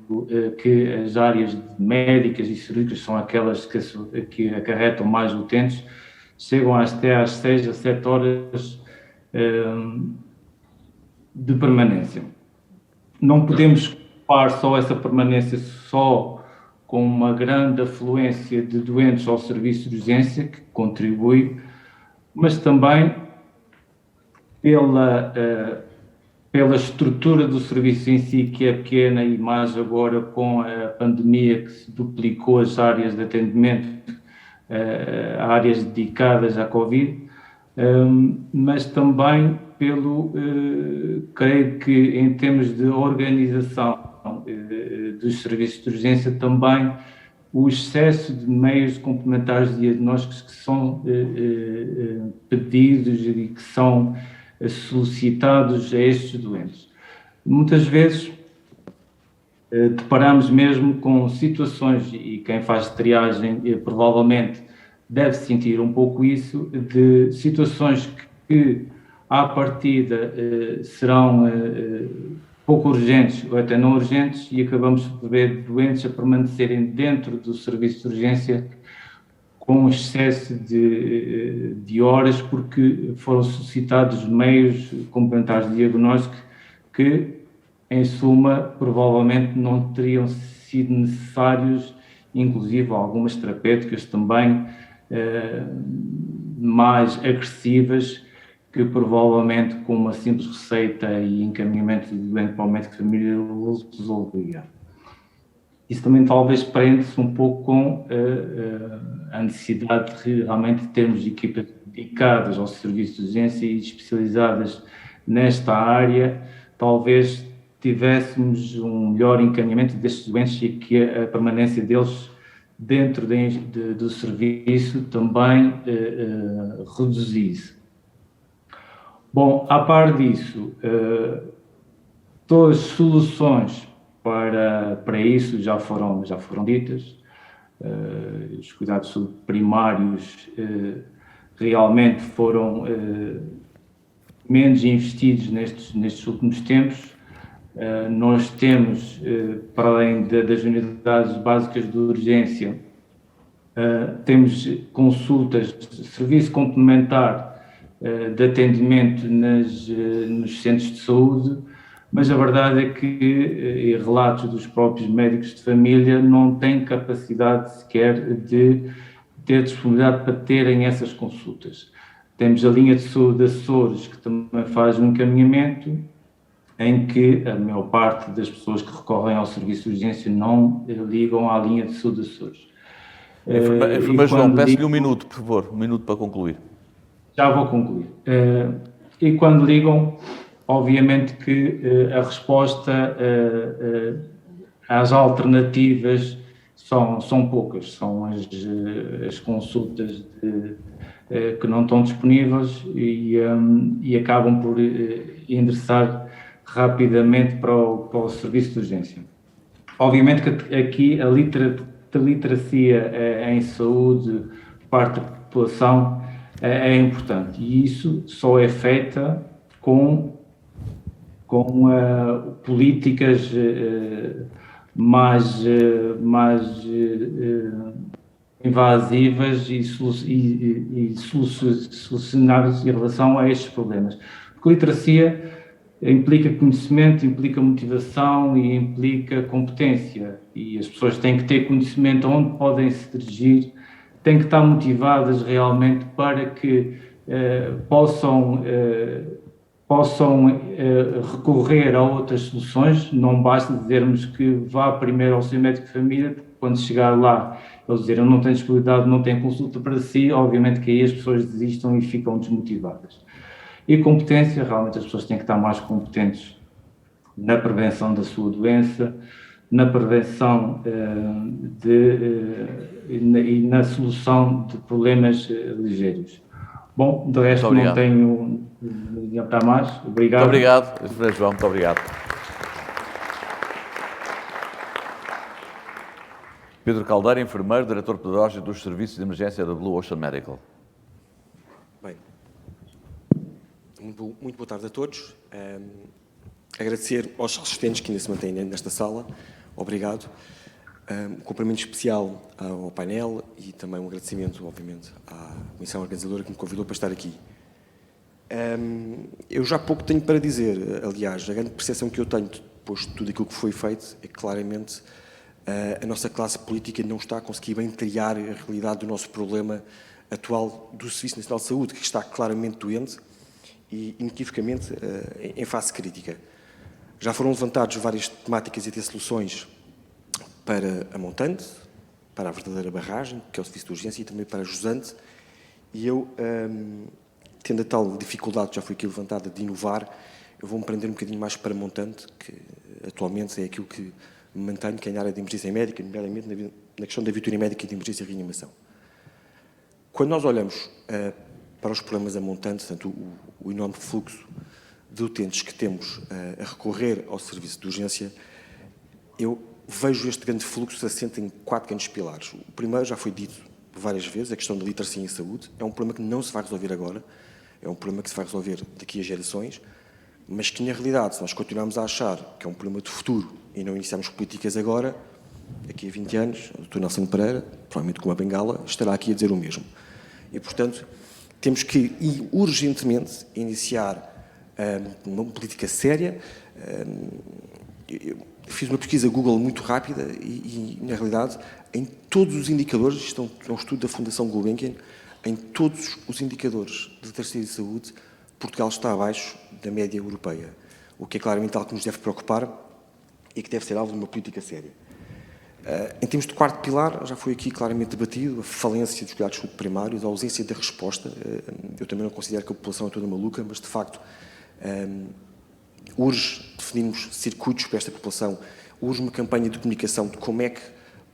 que as áreas médicas e cirúrgicas são aquelas que acarretam mais utentes, chegam até às 6 a 7 horas de permanência. Não podemos culpar só essa permanência só com uma grande afluência de doentes ao serviço de urgência, que contribui, mas também pela estrutura do serviço em si, que é pequena, e mais agora com a pandemia que se duplicou as áreas de atendimento, áreas dedicadas à Covid, mas também creio que em termos de organização dos serviços de urgência, também o excesso de meios complementares diagnósticos que são pedidos e que são solicitados a estes doentes. Muitas vezes deparamos mesmo com situações, e quem faz triagem provavelmente deve sentir um pouco isso, de situações que à partida serão pouco urgentes ou até não urgentes, e acabamos por ver doentes a permanecerem dentro do serviço de urgência com excesso de horas, porque foram solicitados meios complementares de diagnóstico que, em suma, provavelmente não teriam sido necessários, inclusive algumas terapêuticas também mais agressivas, que provavelmente com uma simples receita e encaminhamento do doente para o médico de família resolveria. Isso também talvez prende-se um pouco com a necessidade de realmente termos equipas dedicadas ao serviço de urgência e especializadas nesta área. Talvez tivéssemos um melhor encaminhamento destes doentes e que a permanência deles dentro do serviço também reduzisse. Bom, a par disso, todas as soluções para isso já foram ditas. Os cuidados de saúde primários realmente foram menos investidos nestes últimos tempos. Nós temos, para além das unidades básicas de urgência, temos consultas, serviço complementar de atendimento nos centros de saúde, mas a verdade é que, e relatos dos próprios médicos de família, não têm capacidade sequer de ter disponibilidade para terem essas consultas. Temos a linha de saúde de Açores, que também faz um encaminhamento, em que a maior parte das pessoas que recorrem ao serviço de urgência não ligam à linha de saúde de Açores. Enfermeiro João, peço-lhe um minuto, por favor, um minuto para concluir. Já vou concluir. E quando ligam, obviamente que a resposta às alternativas são poucas, são as consultas que não estão disponíveis e acabam por endereçar rapidamente para o serviço de urgência. Obviamente que aqui a literacia em saúde por parte da população é importante, e isso só é feita com políticas mais invasivas e solucionáveis em relação a estes problemas. Porque literacia implica conhecimento, implica motivação e implica competência, e as pessoas têm que ter conhecimento onde podem se dirigir, têm que estar motivadas realmente para que possam recorrer a outras soluções. Não basta dizermos que vá primeiro ao seu médico de família, porque quando chegar lá eles dizerem eu não tenho disponibilidade, não tenho consulta para si, obviamente que aí as pessoas desistam e ficam desmotivadas. E competência, realmente as pessoas têm que estar mais competentes na prevenção da sua doença, na prevenção e na solução de problemas ligeiros. Bom, de resto não tenho para mais. Obrigado. Muito obrigado, enfermeiro João, muito obrigado. Pedro Caldeira, enfermeiro, diretor pedagógico dos serviços de emergência da Blue Ocean Medical. Bem, muito boa tarde a todos. Agradecer aos assistentes que ainda se mantêm nesta sala. Obrigado. Um cumprimento especial ao painel e também um agradecimento, obviamente, à comissão organizadora que me convidou para estar aqui. Eu já pouco tenho para dizer, aliás, a grande percepção que eu tenho depois de tudo aquilo que foi feito é que claramente a nossa classe política não está a conseguir bem triar a realidade do nosso problema atual do Serviço Nacional de Saúde, que está claramente doente e inequivocamente em fase crítica. Já foram levantadas várias temáticas e até soluções para a montante, para a verdadeira barragem, que é o serviço de urgência, e também para a jusante. E eu, tendo a tal dificuldade que já foi aqui levantada de inovar, eu vou-me prender um bocadinho mais para a montante, que atualmente é aquilo que me mantenho, que é na área de emergência médica, nomeadamente na questão da viatura médica de emergência e reanimação. Quando nós olhamos para os problemas a montante, portanto, o enorme fluxo de utentes que temos a recorrer ao serviço de urgência, eu vejo este grande fluxo assente em 4 grandes pilares. O primeiro já foi dito várias vezes, a questão da literacia em saúde. É um problema que não se vai resolver agora, é um problema que se vai resolver daqui a gerações, mas que, na realidade, se nós continuarmos a achar que é um problema do futuro e não iniciarmos políticas agora, daqui a 20 anos, o Dr. Nelson Pereira, provavelmente com uma bengala, estará aqui a dizer o mesmo. E, portanto, temos que urgentemente iniciar uma política séria. Eu fiz uma pesquisa Google muito rápida e, na realidade, em todos os indicadores, isto é um estudo da Fundação Gulbenkian, em todos os indicadores de literacia de saúde, Portugal está abaixo da média europeia, o que é claramente algo que nos deve preocupar e que deve ser alvo de uma política séria. Em termos de quarto pilar, já foi aqui claramente debatido, a falência dos cuidados de saúde primários, a ausência da resposta. Eu também não considero que a população é toda maluca, mas, de facto, urge definirmos circuitos para esta população, urge uma campanha de comunicação de como é que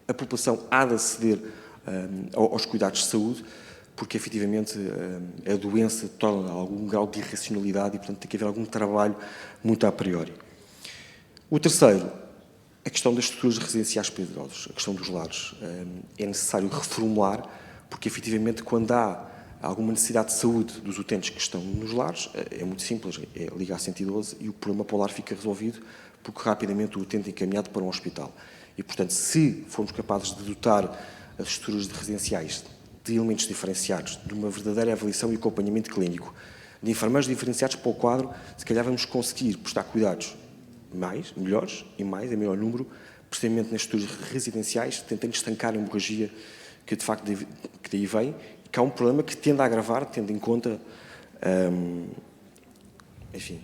a população há de aceder aos cuidados de saúde, porque, efetivamente, a doença torna algum grau de irracionalidade e, portanto, tem que haver algum trabalho muito a priori. O terceiro, a questão das estruturas residenciais para idosos, a questão dos lares. É necessário reformular, porque, efetivamente, quando há alguma necessidade de saúde dos utentes que estão nos lares, é muito simples, é ligar 112 e o problema para o lar fica resolvido, porque rapidamente o utente é encaminhado para um hospital. E, portanto, se formos capazes de dotar as estruturas residenciais de elementos diferenciados, de uma verdadeira avaliação e acompanhamento clínico, de enfermeiros diferenciados para o quadro, se calhar vamos conseguir prestar cuidados melhores e mais, em maior número, precisamente nas estruturas residenciais, tentando estancar a hemorragia que, de facto, que daí vem, que há um problema que tende a agravar, tendo em conta, enfim,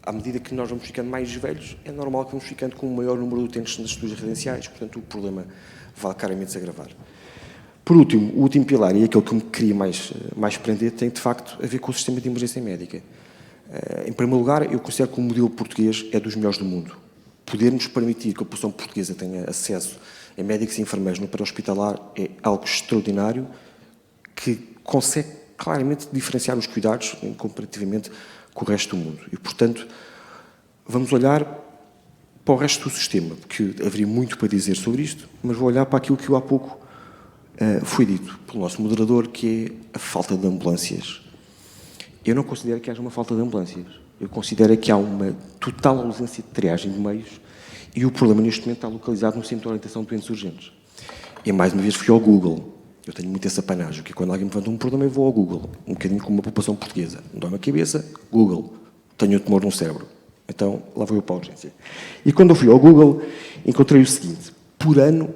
à medida que nós vamos ficando mais velhos, é normal que vamos ficando com um maior número de utentes nas estruturas residenciais, portanto, o problema vai claramente se agravar. Por último, o último pilar, e aquele que me queria mais prender, tem, de facto, a ver com o sistema de emergência médica. Em primeiro lugar, eu considero que o modelo português é dos melhores do mundo. Poder-nos permitir que a população portuguesa tenha acesso a médicos e enfermeiros no pré-hospitalar é algo extraordinário que consegue claramente diferenciar os cuidados comparativamente com o resto do mundo. E, portanto, vamos olhar para o resto do sistema, porque haveria muito para dizer sobre isto, mas vou olhar para aquilo que há pouco foi dito pelo nosso moderador, que é a falta de ambulâncias. Eu não considero que haja uma falta de ambulâncias. Eu considero que há uma total ausência de triagem de meios e o problema neste momento está localizado no Centro de Orientação de Doentes Urgentes. E mais uma vez fui ao Google. Eu tenho muito esse apanagem, que quando alguém me levanta um problema eu vou ao Google, um bocadinho como uma população portuguesa. Dói-me a cabeça, Google. Tenho um tumor no cérebro. Então, lá vou eu para a urgência. E quando eu fui ao Google, encontrei o seguinte: por ano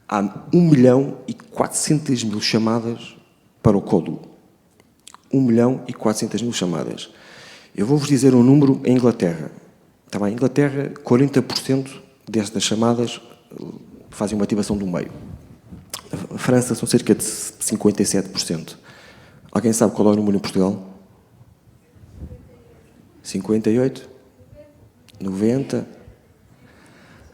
há 1.400.000 chamadas para o CODU. 1.400.000 chamadas. Eu vou-vos dizer um número em Inglaterra. Está bem? Em Inglaterra, 40% destas chamadas fazem uma ativação do meio. A França são cerca de 57%. Alguém sabe qual é o número em Portugal? 58? 90?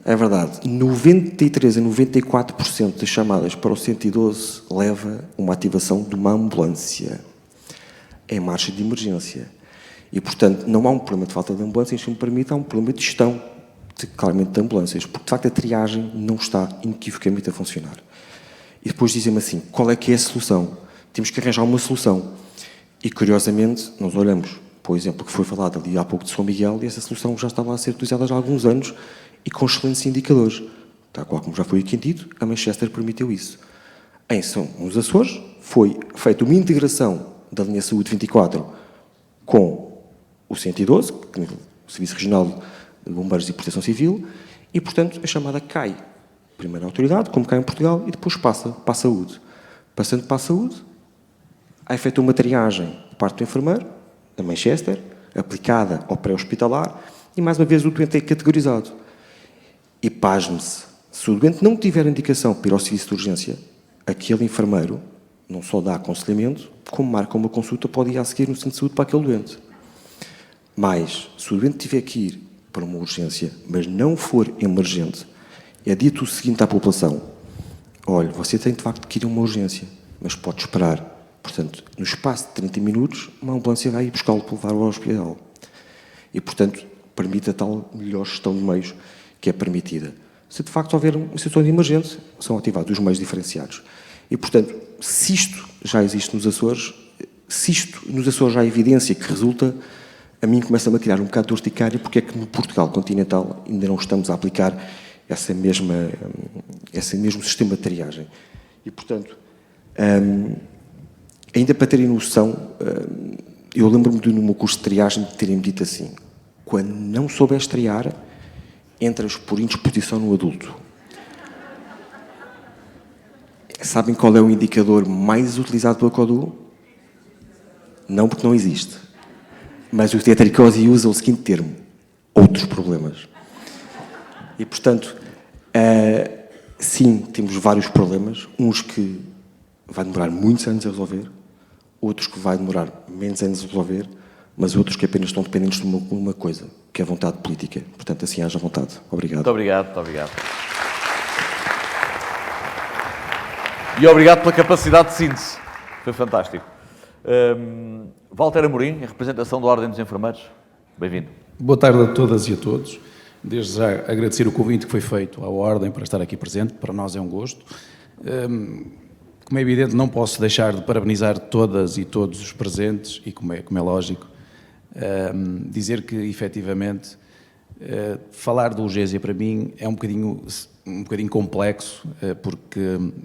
É verdade. 93% a 94% das chamadas para o 112 leva uma ativação de uma ambulância. É marcha de emergência. E, portanto, não há um problema de falta de ambulâncias, se me permite, há um problema de gestão, claramente, de ambulâncias, porque, de facto, a triagem não está inequivocamente a funcionar. E depois dizem-me assim, qual é que é a solução? Temos que arranjar uma solução. E, curiosamente, nós olhamos, por exemplo, que foi falado ali há pouco de São Miguel, e essa solução já estava a ser utilizada há alguns anos e com excelentes indicadores. Tal qual como já foi aqui dito, a Manchester permitiu isso. Nos Açores, foi feita uma integração da linha Saúde 24 com o 112, o Serviço Regional de Bombeiros e Proteção Civil, e, portanto, a chamada cai. Primeiro a autoridade, como cai em Portugal, e depois passa para a saúde. Passando para a saúde, há feita uma triagem por parte do enfermeiro, da Manchester, aplicada ao pré-hospitalar, e mais uma vez o doente é categorizado. E pasme-se, se o doente não tiver indicação para ir ao serviço de urgência, aquele enfermeiro não só dá aconselhamento, como marca uma consulta, pode ir a seguir no centro de saúde para aquele doente. Mas, se o doente tiver que ir para uma urgência, mas não for emergente, é dito o seguinte à população: olha, você tem de facto que ir a uma urgência, mas pode esperar. Portanto, no espaço de 30 minutos, uma ambulância vai buscá-lo para levar ao hospital. E, portanto, permite a tal melhor gestão de meios que é permitida. Se de facto houver uma situação de emergência, são ativados os meios diferenciados. E, portanto, se isto já existe nos Açores, se isto nos Açores já há evidência que resulta, a mim começa-me a tirar um bocado de urticária, porque é que no Portugal continental ainda não estamos a aplicar esse mesmo sistema de triagem. E, portanto, ainda para terem noção, eu lembro-me no meu curso de triagem de terem-me dito assim: quando não souberes triar, entras por indisposição no adulto. Sabem qual é o indicador mais utilizado pela CODU? Não, porque não existe. Mas o Tetricose usa o seguinte termo: outros problemas. E, portanto, sim, temos vários problemas. Uns que vai demorar muitos anos a resolver, outros que vai demorar menos anos a resolver, mas outros que apenas estão dependentes de uma coisa, que é a vontade política. Portanto, assim haja vontade. Obrigado. Muito obrigado, muito obrigado. E obrigado pela capacidade de síntese. Foi fantástico. Walter Amorim, em representação da Ordem dos Enfermeiros. Bem-vindo. Boa tarde a todas e a todos. Desde já agradecer o convite que foi feito à Ordem para estar aqui presente. Para nós é um gosto. Como é evidente, não posso deixar de parabenizar todas e todos os presentes e, como é lógico, dizer que, efetivamente, falar de urgência para mim é um bocadinho complexo, porque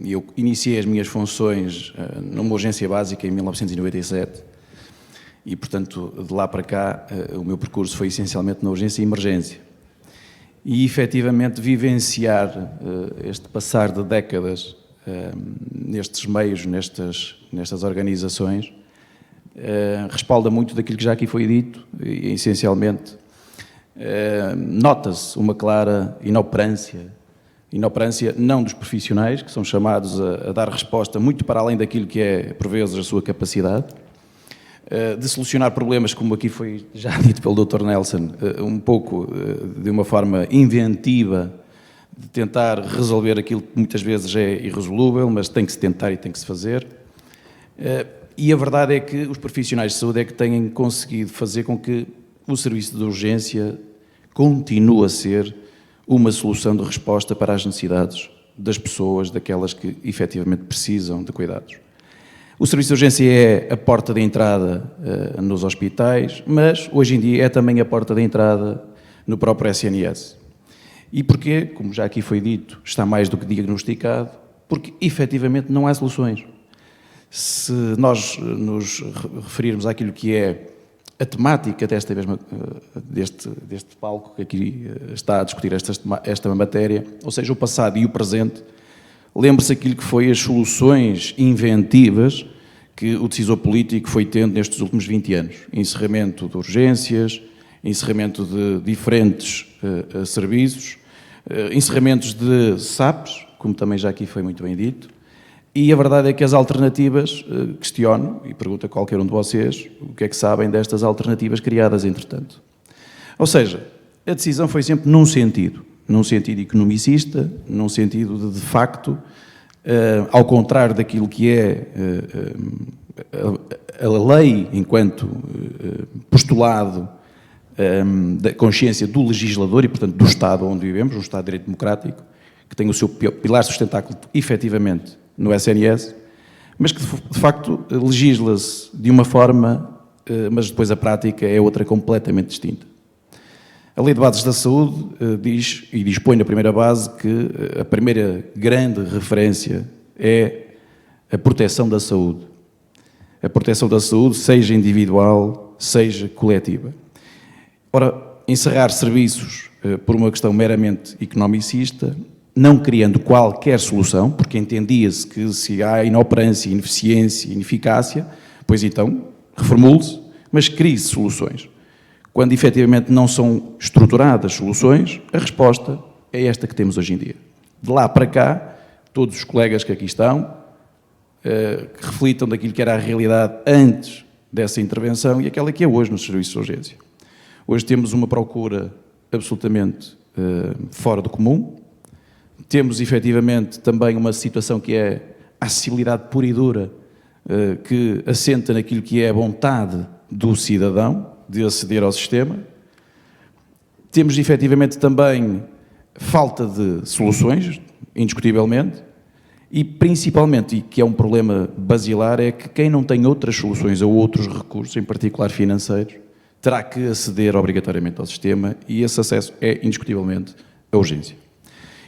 eu iniciei as minhas funções numa urgência básica em 1997 e, portanto, de lá para cá, o meu percurso foi essencialmente na urgência e emergência. E, efetivamente, vivenciar este passar de décadas nestes meios, nestas organizações, respalda muito daquilo que já aqui foi dito e, essencialmente, nota-se uma clara inoperância não dos profissionais, que são chamados a dar resposta muito para além daquilo que é, por vezes, a sua capacidade, de solucionar problemas, como aqui foi já dito pelo Dr. Nelson, um pouco de uma forma inventiva, de tentar resolver aquilo que muitas vezes é irresolúvel, mas tem que se tentar e tem que se fazer. E a verdade é que os profissionais de saúde é que têm conseguido fazer com que o serviço de urgência continue a ser uma solução de resposta para as necessidades das pessoas, daquelas que efetivamente precisam de cuidados. O serviço de urgência é a porta de entrada nos hospitais, mas hoje em dia é também a porta de entrada no próprio SNS. E porquê? Como já aqui foi dito, está mais do que diagnosticado, porque efetivamente não há soluções. Se nós nos referirmos àquilo que é a temática deste palco que aqui está a discutir esta matéria, ou seja, o passado e o presente, lembre-se aquilo que foi as soluções inventivas que o decisor político foi tendo nestes últimos 20 anos. Encerramento de urgências, encerramento de diferentes serviços, encerramentos de SAPs, como também já aqui foi muito bem dito, e a verdade é que as alternativas, questiono e pergunto a qualquer um de vocês o que é que sabem destas alternativas criadas entretanto. Ou seja, a decisão foi sempre num sentido economicista, num sentido de facto, ao contrário daquilo que é a lei enquanto postulado da consciência do legislador e, portanto, do Estado onde vivemos, um Estado de Direito Democrático, que tem o seu pilar sustentáculo efetivamente no SNS, mas que de facto legisla-se de uma forma, mas depois a prática é outra completamente distinta. A Lei de Bases da Saúde diz e dispõe na primeira base que a primeira grande referência é a proteção da saúde. A proteção da saúde, seja individual, seja coletiva. Ora, encerrar serviços por uma questão meramente economicista, não criando qualquer solução, porque entendia-se que se há inoperância, ineficiência, ineficácia, Pois então, reformule-se, mas crie-se soluções. Quando efetivamente não são estruturadas soluções, a resposta é esta que temos hoje em dia. De lá para cá, todos os colegas que aqui estão, que reflitam daquilo que era a realidade antes dessa intervenção e aquela que é hoje nos serviços de urgência. Hoje temos uma procura absolutamente fora do comum, temos efetivamente também uma situação que é a acessibilidade pura e dura, que assenta naquilo que é a vontade do cidadão de aceder ao sistema. Temos efetivamente também falta de soluções, indiscutivelmente, e principalmente, e que é um problema basilar, é que quem não tem outras soluções ou outros recursos, em particular financeiros, terá que aceder obrigatoriamente ao sistema e esse acesso é indiscutivelmente a urgência.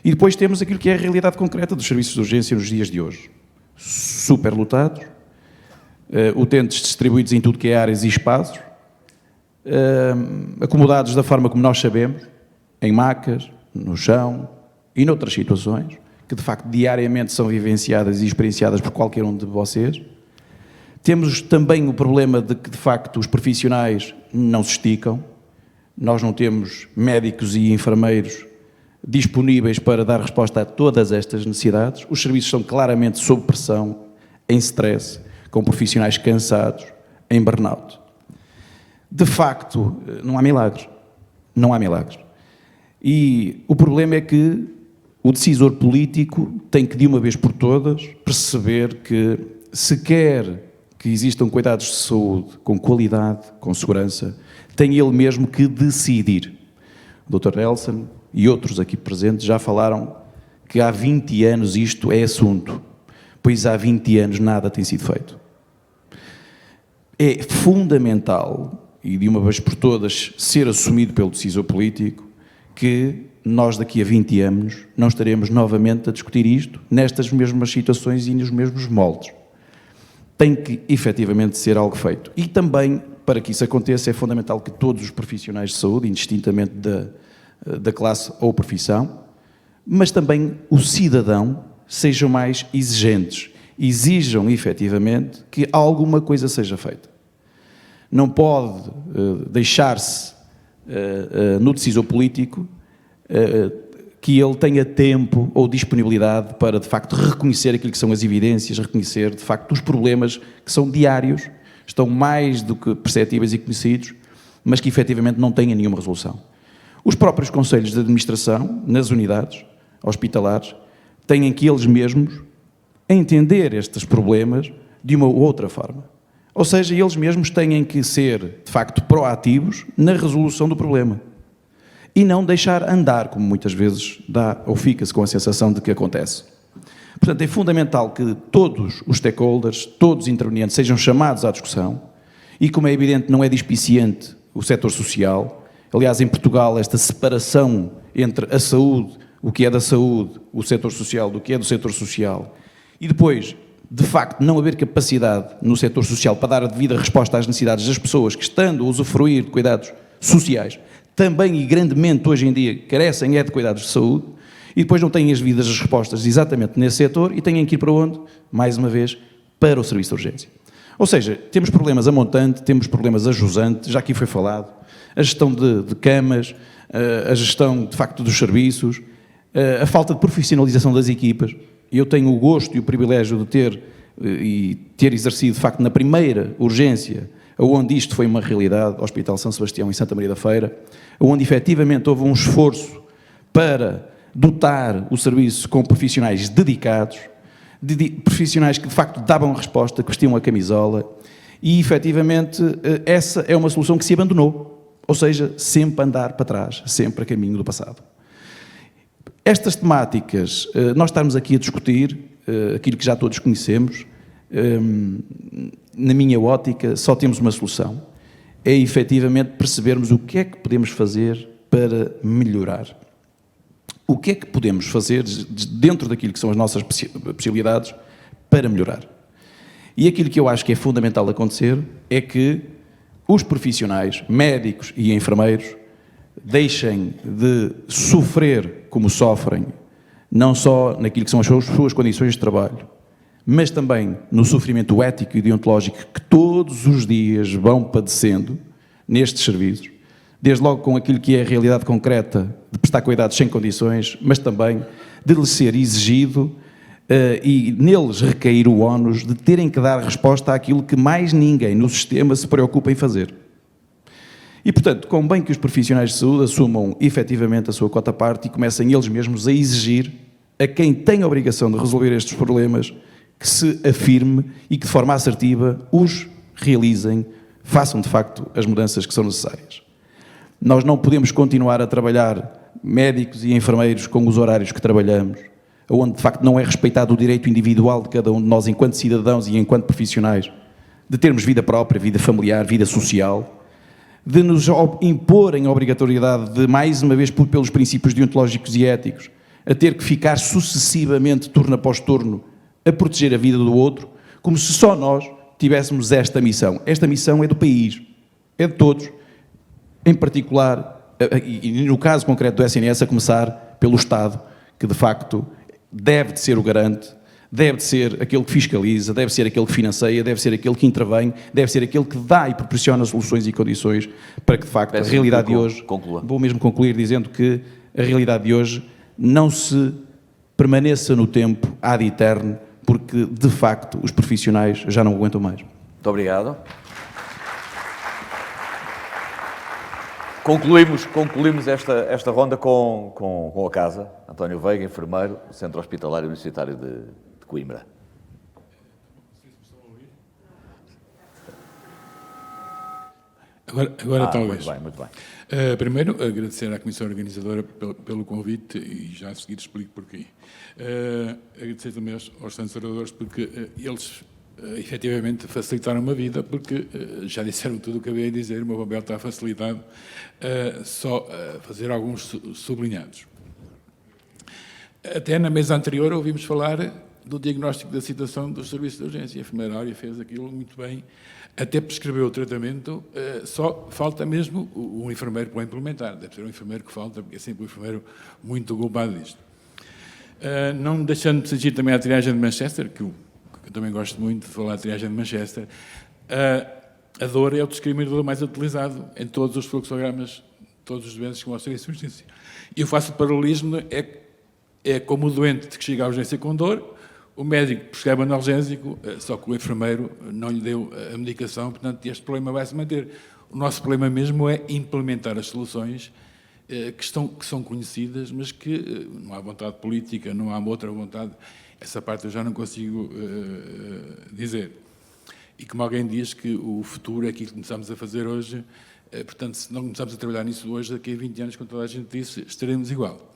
E depois temos aquilo que é a realidade concreta dos serviços de urgência nos dias de hoje. Superlotados, utentes distribuídos em tudo que é áreas e espaços, acomodados da forma como nós sabemos, em macas, no chão e noutras situações, que de facto diariamente são vivenciadas e experienciadas por qualquer um de vocês. Temos também o problema de que de facto os profissionais não se esticam, nós não temos médicos e enfermeiros disponíveis para dar resposta a todas estas necessidades, os serviços estão claramente sob pressão, em stress, com profissionais cansados, em burnout. De facto, não há milagres. Não há milagres. E o problema é que o decisor político tem que, de uma vez por todas, perceber que, se quer que existam cuidados de saúde com qualidade, com segurança, tem ele mesmo que decidir. O Dr. Nelson e outros aqui presentes já falaram que há 20 anos isto é assunto, pois há 20 anos nada tem sido feito. É fundamental, e de uma vez por todas, ser assumido pelo decisor político, que nós daqui a 20 anos não estaremos novamente a discutir isto nestas mesmas situações e nos mesmos moldes. Tem que efetivamente ser algo feito. E também, para que isso aconteça, é fundamental que todos os profissionais de saúde, indistintamente da classe ou profissão, mas também o cidadão, sejam mais exigentes, exijam efetivamente que alguma coisa seja feita. Não pode deixar-se no decisor político que ele tenha tempo ou disponibilidade para, de facto, reconhecer aquilo que são as evidências, reconhecer, de facto, os problemas que são diários, estão mais do que perceptíveis e conhecidos, mas que, efetivamente, não têm nenhuma resolução. Os próprios conselhos de administração, nas unidades hospitalares, têm que eles mesmos entender estes problemas de uma ou outra forma. Ou seja, eles mesmos têm que ser, de facto, proativos na resolução do problema. E não deixar andar, como muitas vezes dá ou fica-se com a sensação de que acontece. Portanto, é fundamental que todos os stakeholders, todos os intervenientes, sejam chamados à discussão e, como é evidente, não é despiciente o setor social. Aliás, em Portugal, esta separação entre a saúde, o que é da saúde, o setor social, do que é do setor social, e depois, de facto, não haver capacidade no setor social para dar a devida resposta às necessidades das pessoas que, estando a usufruir de cuidados sociais, também e grandemente hoje em dia carecem de cuidados de saúde, e depois não têm as devidas respostas exatamente nesse setor e têm que ir para onde? Mais uma vez, para o serviço de urgência. Ou seja, temos problemas a montante, temos problemas a jusante, já aqui foi falado, a gestão de camas, a gestão, de facto, dos serviços, a falta de profissionalização das equipas. Eu tenho o gosto e o privilégio de ter exercido, de facto, na primeira urgência, onde isto foi uma realidade, Hospital São Sebastião e Santa Maria da Feira, onde efetivamente houve um esforço para dotar o serviço com profissionais dedicados, profissionais que de facto davam resposta, que vestiam a camisola, e efetivamente essa é uma solução que se abandonou, ou seja, sempre andar para trás, sempre a caminho do passado. Estas temáticas, nós estamos aqui a discutir aquilo que já todos conhecemos, na minha ótica, só temos uma solução, é efetivamente percebermos o que é que podemos fazer para melhorar. O que é que podemos fazer dentro daquilo que são as nossas possibilidades para melhorar. E aquilo que eu acho que é fundamental acontecer é que os profissionais, médicos e enfermeiros, deixem de sofrer como sofrem, não só naquilo que são as suas condições de trabalho, mas também no sofrimento ético e deontológico que todos os dias vão padecendo nestes serviços, desde logo com aquilo que é a realidade concreta de prestar cuidados sem condições, mas também de lhes ser exigido e neles recair o ónus de terem que dar resposta àquilo que mais ninguém no sistema se preocupa em fazer. E, portanto, convém que os profissionais de saúde assumam efetivamente a sua quota-parte e comecem eles mesmos a exigir a quem tem a obrigação de resolver estes problemas que se afirme e que de forma assertiva os realizem, façam de facto as mudanças que são necessárias. Nós não podemos continuar a trabalhar médicos e enfermeiros com os horários que trabalhamos, onde de facto não é respeitado o direito individual de cada um de nós enquanto cidadãos e enquanto profissionais, de termos vida própria, vida familiar, vida social, de nos imporem a obrigatoriedade de, mais uma vez, pelos princípios deontológicos e éticos, a ter que ficar sucessivamente, turno após turno, a proteger a vida do outro, como se só nós tivéssemos esta missão. Esta missão é do país, é de todos, em particular, e no caso concreto do SNS, a começar pelo Estado, que de facto deve de ser o garante, deve de ser aquele que fiscaliza, deve ser aquele que financia, deve ser aquele que intervém, deve ser aquele que dá e proporciona soluções e condições para que, de facto, a realidade de hoje... Vou mesmo concluir dizendo que a realidade de hoje não se permaneça no tempo ad eterno, porque, de facto, os profissionais já não aguentam mais. Muito obrigado. Concluímos esta ronda com a casa. António Veiga, enfermeiro, Centro Hospitalar Universitário de Coimbra. Agora talvez. Muito bem. Primeiro, agradecer à Comissão Organizadora pelo convite e já a seguir explico porquê. Agradecer também aos sancionadores porque eles efetivamente facilitaram a vida, porque já disseram tudo o que havia a dizer, o meu papel está facilitado, só fazer alguns sublinhados. Até na mesa anterior ouvimos falar do diagnóstico da situação dos serviços de urgência. A enfermeira Áurea fez aquilo muito bem, até prescreveu o tratamento, só falta mesmo o enfermeiro para o implementar. Deve ser o enfermeiro que falta, porque é sempre o enfermeiro muito culpado disto. Não deixando de seguir também a triagem de Manchester, que eu também gosto muito de falar da triagem de Manchester, a dor é o discriminador mais utilizado em todos os fluxogramas, todos os doentes que vão ao serviço de urgência. E eu faço o paralelismo, é como o doente que chega à urgência com dor, o médico prescreve analgésico, só que o enfermeiro não lhe deu a medicação, portanto, este problema vai se manter. O nosso problema mesmo é implementar as soluções que são conhecidas, mas que não há vontade política, não há outra vontade. Essa parte eu já não consigo dizer. E como alguém diz que o futuro é aquilo que começamos a fazer hoje, portanto, se não começarmos a trabalhar nisso hoje, daqui a 20 anos, quando toda a gente disse, estaremos igual.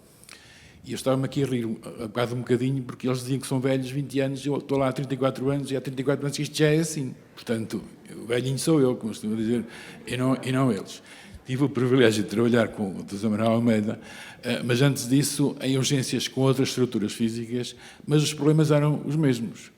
E eu estava-me aqui a rir um bocadinho, porque eles diziam que são velhos 20 anos, eu estou lá há 34 anos, e há 34 anos que isto já é assim. Portanto, o velhinho sou eu, como costumo dizer, e não eles. Tive o privilégio de trabalhar com o Dr. Manuel Almeida, mas antes disso, em urgências com outras estruturas físicas, mas os problemas eram os mesmos.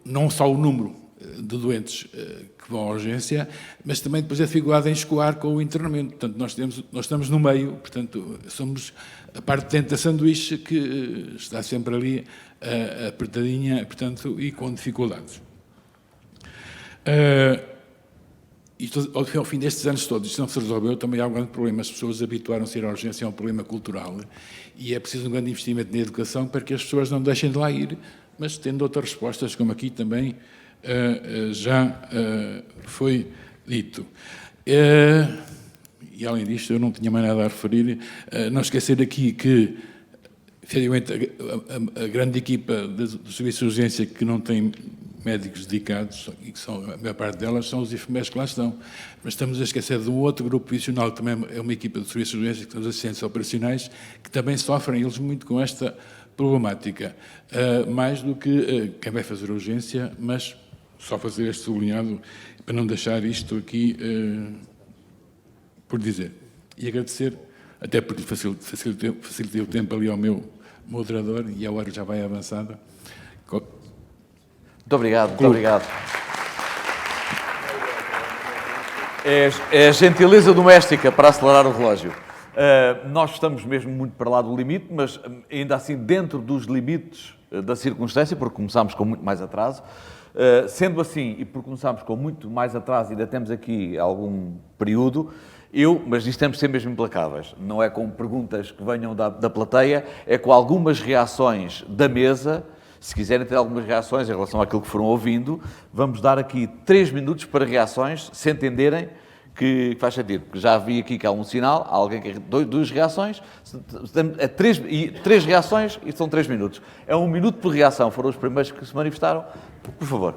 Não só o número de doentes que vão à urgência, mas também depois a dificuldade em escoar com o internamento. Portanto, nós estamos no meio, portanto, somos a parte de dentro da sanduíche que está sempre ali apertadinha, portanto, e com dificuldades. Isto, ao fim destes anos todos, isto não se resolveu, também há um grande problema. As pessoas habituaram-se a ir à urgência, é um problema cultural, e é preciso um grande investimento na educação para que as pessoas não deixem de lá ir, mas tendo outras respostas, como aqui também já foi dito. E, além disto, eu não tinha mais nada a referir. Não esquecer aqui que, efetivamente, a grande equipa dos serviços de urgência que não tem médicos dedicados, e que são, a maior parte delas são os enfermeiros que lá estão. Mas estamos a esquecer de um outro grupo profissional, que também é uma equipa de serviços de urgência, que são os assistentes operacionais, que também sofrem eles muito com esta problemática. Mais do que quem vai fazer urgência, mas só fazer este sublinhado para não deixar isto aqui por dizer. E agradecer, até porque facilitei o tempo ali ao meu moderador, e a hora já vai avançada. Muito obrigado, muito obrigado. É a gentileza doméstica para acelerar o relógio. Nós estamos mesmo muito para lá do limite, mas ainda assim dentro dos limites da circunstância, porque começámos com muito mais atraso. Sendo assim, e porque começámos com muito mais atraso, ainda temos aqui algum período, mas isto temos de ser mesmo implacáveis. Não é com perguntas que venham da plateia, é com algumas reações da mesa. Se quiserem ter algumas reações em relação àquilo que foram ouvindo, vamos dar aqui 3 minutos para reações, se entenderem que faz sentido. Porque já vi aqui que há um sinal, há alguém que duas reações, três reações e são 3 minutos. É 1 minuto por reação, foram os primeiros que se manifestaram. Por favor.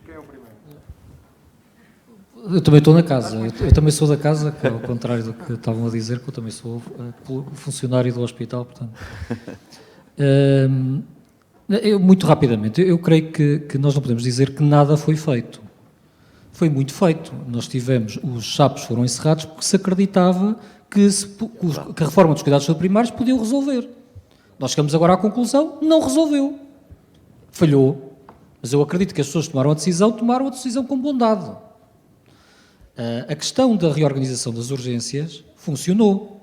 Quem é o primeiro? Eu também estou na casa, eu também sou da casa, que ao contrário do que estavam a dizer, que eu também sou funcionário do hospital, portanto. Muito rapidamente, eu creio que nós não podemos dizer que nada foi feito. Foi muito feito. Nós tivemos, os SAPs foram encerrados porque se acreditava que a reforma dos cuidados primários podiam resolver. Nós chegamos agora à conclusão, não resolveu. Falhou. Mas eu acredito que as pessoas tomaram a decisão com bondade. A questão da reorganização das urgências funcionou.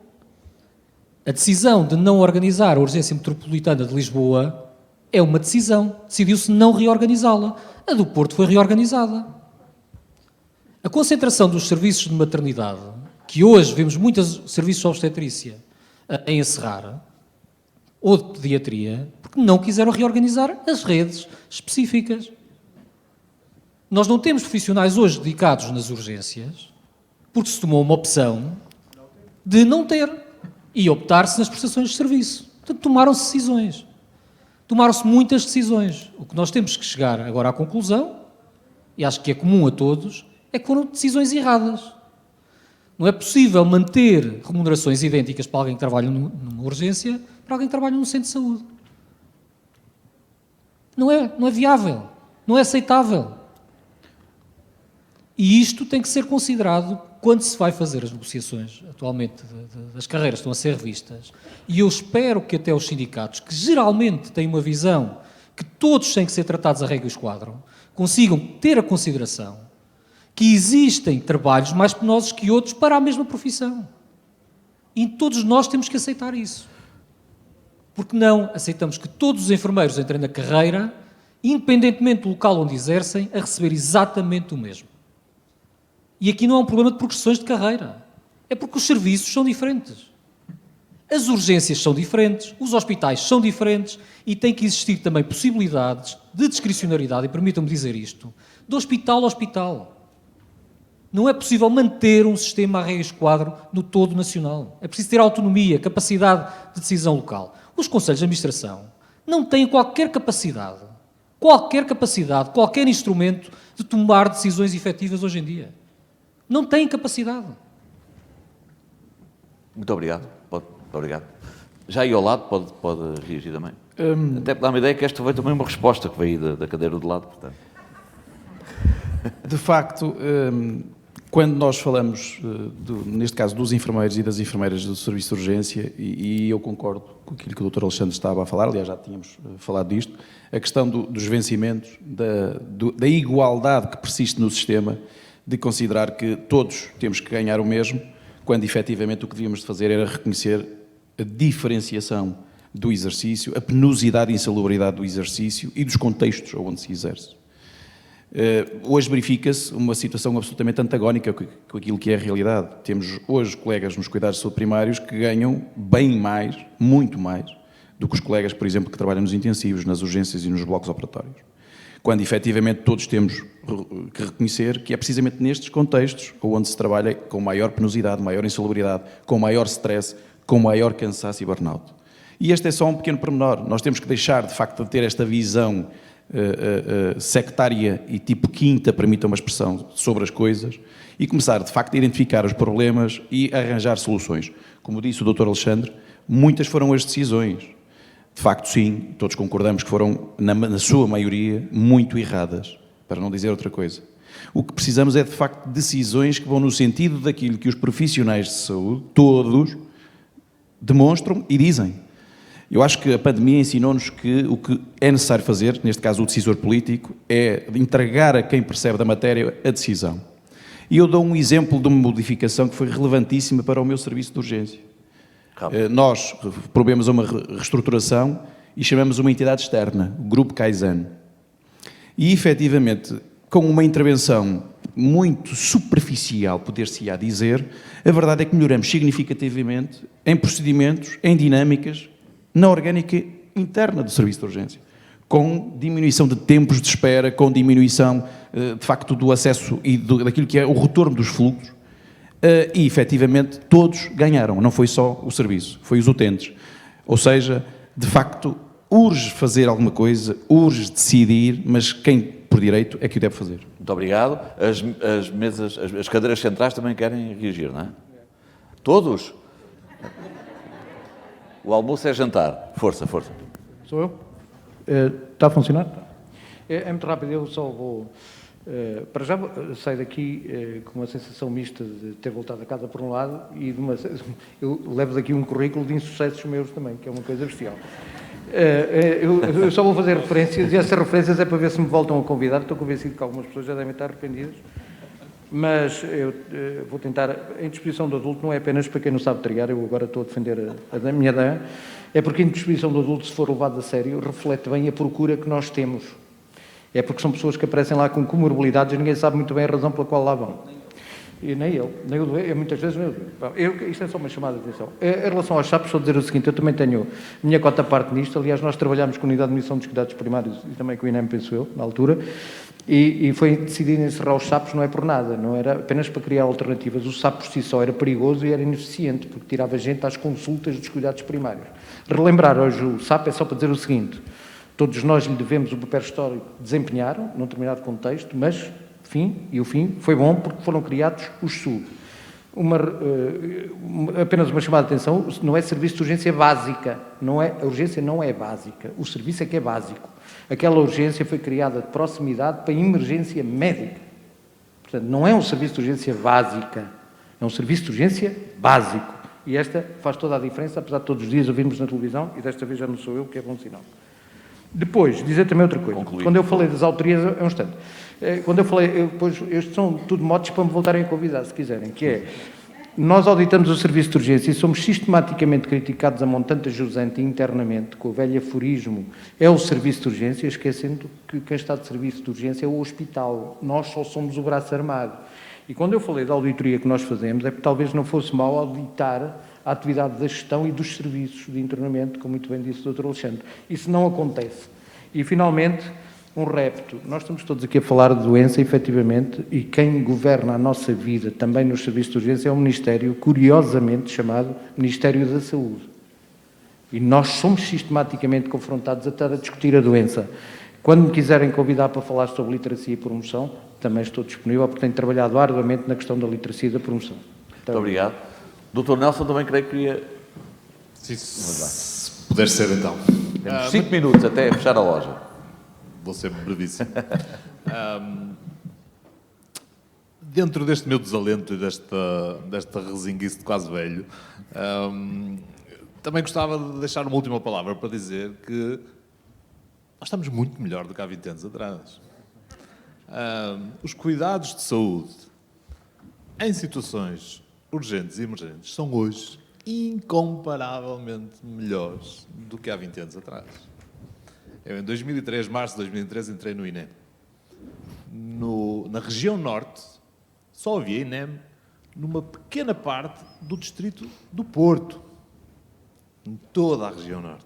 A decisão de não organizar a urgência metropolitana de Lisboa é uma decisão. Decidiu-se não reorganizá-la. A do Porto foi reorganizada. A concentração dos serviços de maternidade, que hoje vemos muitos serviços de obstetrícia a encerrar, ou de pediatria, porque não quiseram reorganizar as redes específicas. Nós não temos profissionais hoje dedicados nas urgências, porque se tomou uma opção de não ter e optar-se nas prestações de serviço. Portanto, tomaram-se decisões. Tomaram-se muitas decisões. O que nós temos que chegar agora à conclusão, e acho que é comum a todos, é que foram decisões erradas. Não é possível manter remunerações idênticas para alguém que trabalha numa urgência para alguém que trabalha num centro de saúde. Não é viável, não é aceitável. E isto tem que ser considerado quando se vai fazer as negociações, atualmente, das carreiras que estão a ser revistas. E eu espero que até os sindicatos, que geralmente têm uma visão que todos têm que ser tratados a regra e esquadro, consigam ter a consideração que existem trabalhos mais penosos que outros para a mesma profissão. E todos nós temos que aceitar isso. Porque não aceitamos que todos os enfermeiros entrem na carreira, independentemente do local onde exercem, a receber exatamente o mesmo. E aqui não é um problema de progressões de carreira. É porque os serviços são diferentes. As urgências são diferentes, os hospitais são diferentes e tem que existir também possibilidades de discricionariedade, e permitam-me dizer isto, de hospital a hospital. Não é possível manter um sistema a regra e esquadro no todo nacional. É preciso ter autonomia, capacidade de decisão local. Os conselhos de administração não têm qualquer capacidade, qualquer instrumento de tomar decisões efetivas hoje em dia. Não têm capacidade. Muito obrigado. Obrigado. Já aí ao lado pode reagir também. Até para dar uma ideia que esta foi também uma resposta que veio da cadeira do lado, portanto. De facto, quando nós falamos, neste caso, dos enfermeiros e das enfermeiras do serviço de urgência, e eu concordo com aquilo que o Dr. Alexandre estava a falar, aliás, já tínhamos falado disto, a questão dos vencimentos, da igualdade que persiste no sistema, de considerar que todos temos que ganhar o mesmo, quando efetivamente o que devíamos de fazer era reconhecer a diferenciação do exercício, a penosidade e insalubridade do exercício e dos contextos onde se exerce. Hoje verifica-se uma situação absolutamente antagónica com aquilo que é a realidade. Temos hoje colegas nos cuidados de saúde primários que ganham bem mais, muito mais, do que os colegas, por exemplo, que trabalham nos intensivos, nas urgências e nos blocos operatórios. Quando efetivamente todos temos que reconhecer que é precisamente nestes contextos onde se trabalha com maior penosidade, maior insalubridade, com maior stress, com maior cansaço e burnout. E este é só um pequeno pormenor. Nós temos que deixar, de facto, de ter esta visão sectária e tipo quinta, permita uma expressão, sobre as coisas e começar, de facto, a identificar os problemas e arranjar soluções. Como disse o Dr. Alexandre, muitas foram as decisões. De facto, sim, todos concordamos que foram, na sua maioria, muito erradas, para não dizer outra coisa. O que precisamos é, de facto, de decisões que vão no sentido daquilo que os profissionais de saúde, todos, demonstram e dizem. Eu acho que a pandemia ensinou-nos que o que é necessário fazer, neste caso o decisor político, é entregar a quem percebe da matéria a decisão. E eu dou um exemplo de uma modificação que foi relevantíssima para o meu serviço de urgência. Nós propomos uma reestruturação e chamamos uma entidade externa, o Grupo Kaizen. E, efetivamente, com uma intervenção muito superficial, poder-se-á dizer, a verdade é que melhoramos significativamente em procedimentos, em dinâmicas, na orgânica interna do serviço de urgência, com diminuição de tempos de espera, com diminuição, de facto, do acesso e daquilo que é o retorno dos fluxos, e, efetivamente, todos ganharam, não foi só o serviço, foi os utentes. Ou seja, de facto, urge fazer alguma coisa, urge decidir, mas quem, por direito, é que o deve fazer. Muito obrigado. As cadeiras centrais também querem reagir, não é? Todos? O almoço é jantar. Força, força. Sou eu? Está a funcionar? É muito rápido, eu só vou... para já saio daqui com uma sensação mista de ter voltado a casa por um lado e eu levo daqui um currículo de insucessos meus também, que é uma coisa bestial. Eu só vou fazer referências, e essas referências é para ver se me voltam a convidar. Estou convencido que algumas pessoas já devem estar arrependidas, mas eu vou tentar. A indisposição do adulto não é apenas para quem não sabe triar, eu agora estou a defender a minha ideia, é porque a indisposição do adulto, se for levado a sério, reflete bem a procura que nós temos. É porque são pessoas que aparecem lá com comorbilidades e ninguém sabe muito bem a razão pela qual lá vão. E nem eu, muitas vezes nem eu. Isto é só uma chamada de atenção. Em relação aos chapos, vou dizer o seguinte, eu também tenho minha cota parte nisto. Aliás, nós trabalhámos com a Unidade de Medição dos Cuidados Primários e também com o INEM, penso eu, na altura, e foi decidido encerrar os SAPs, não é por nada, não era apenas para criar alternativas. O SAP por si só era perigoso e era ineficiente, porque tirava gente às consultas dos cuidados primários. Relembrar hoje o SAP é só para dizer o seguinte, todos nós lhe devemos o papel histórico que desempenharam, num determinado contexto, mas... o fim foi bom porque foram criados os SUB. Apenas uma chamada de atenção, não é serviço de urgência básica, a urgência não é básica, o serviço é que é básico. Aquela urgência foi criada de proximidade para emergência médica. Portanto, não é um serviço de urgência básica, é um serviço de urgência básico. E esta faz toda a diferença, apesar de todos os dias ouvirmos na televisão, e desta vez já não sou eu, que é bom sinal. Depois, dizer também outra coisa. Quando eu falei das autorias, é um instante. Quando eu falei, depois, estes são tudo motos para me voltarem a convidar, se quiserem, que é, nós auditamos o serviço de urgência e somos sistematicamente criticados a montante jusante internamente, com o velho aforismo, é o serviço de urgência, esquecendo que quem está de serviço de urgência é o hospital, nós só somos o braço armado. E quando eu falei da auditoria que nós fazemos, é porque talvez não fosse mal auditar a atividade da gestão e dos serviços de internamento, como muito bem disse o Dr. Alexandre. Isso não acontece. E, finalmente, um repto. Nós estamos todos aqui a falar de doença, efetivamente, e quem governa a nossa vida, também nos serviços de urgência, é um Ministério, curiosamente chamado Ministério da Saúde. E nós somos sistematicamente confrontados a estar a discutir a doença. Quando me quiserem convidar para falar sobre literacia e promoção, também estou disponível, porque tenho trabalhado arduamente na questão da literacia e da promoção. Muito obrigado. Dr. Nelson também creio que queria... Sim, se puder ser então. Temos 5 minutos até fechar a loja. Vou ser brevíssimo. Dentro deste meu desalento e desta rezinguice de quase velho, também gostava de deixar uma última palavra para dizer que nós estamos muito melhor do que há 20 anos atrás. Os cuidados de saúde em situações urgentes e emergentes são hoje incomparavelmente melhores do que há 20 anos atrás. Eu, em 2003, março de 2003, entrei no INEM. Na região norte, só havia INEM numa pequena parte do distrito do Porto. Em toda a região norte.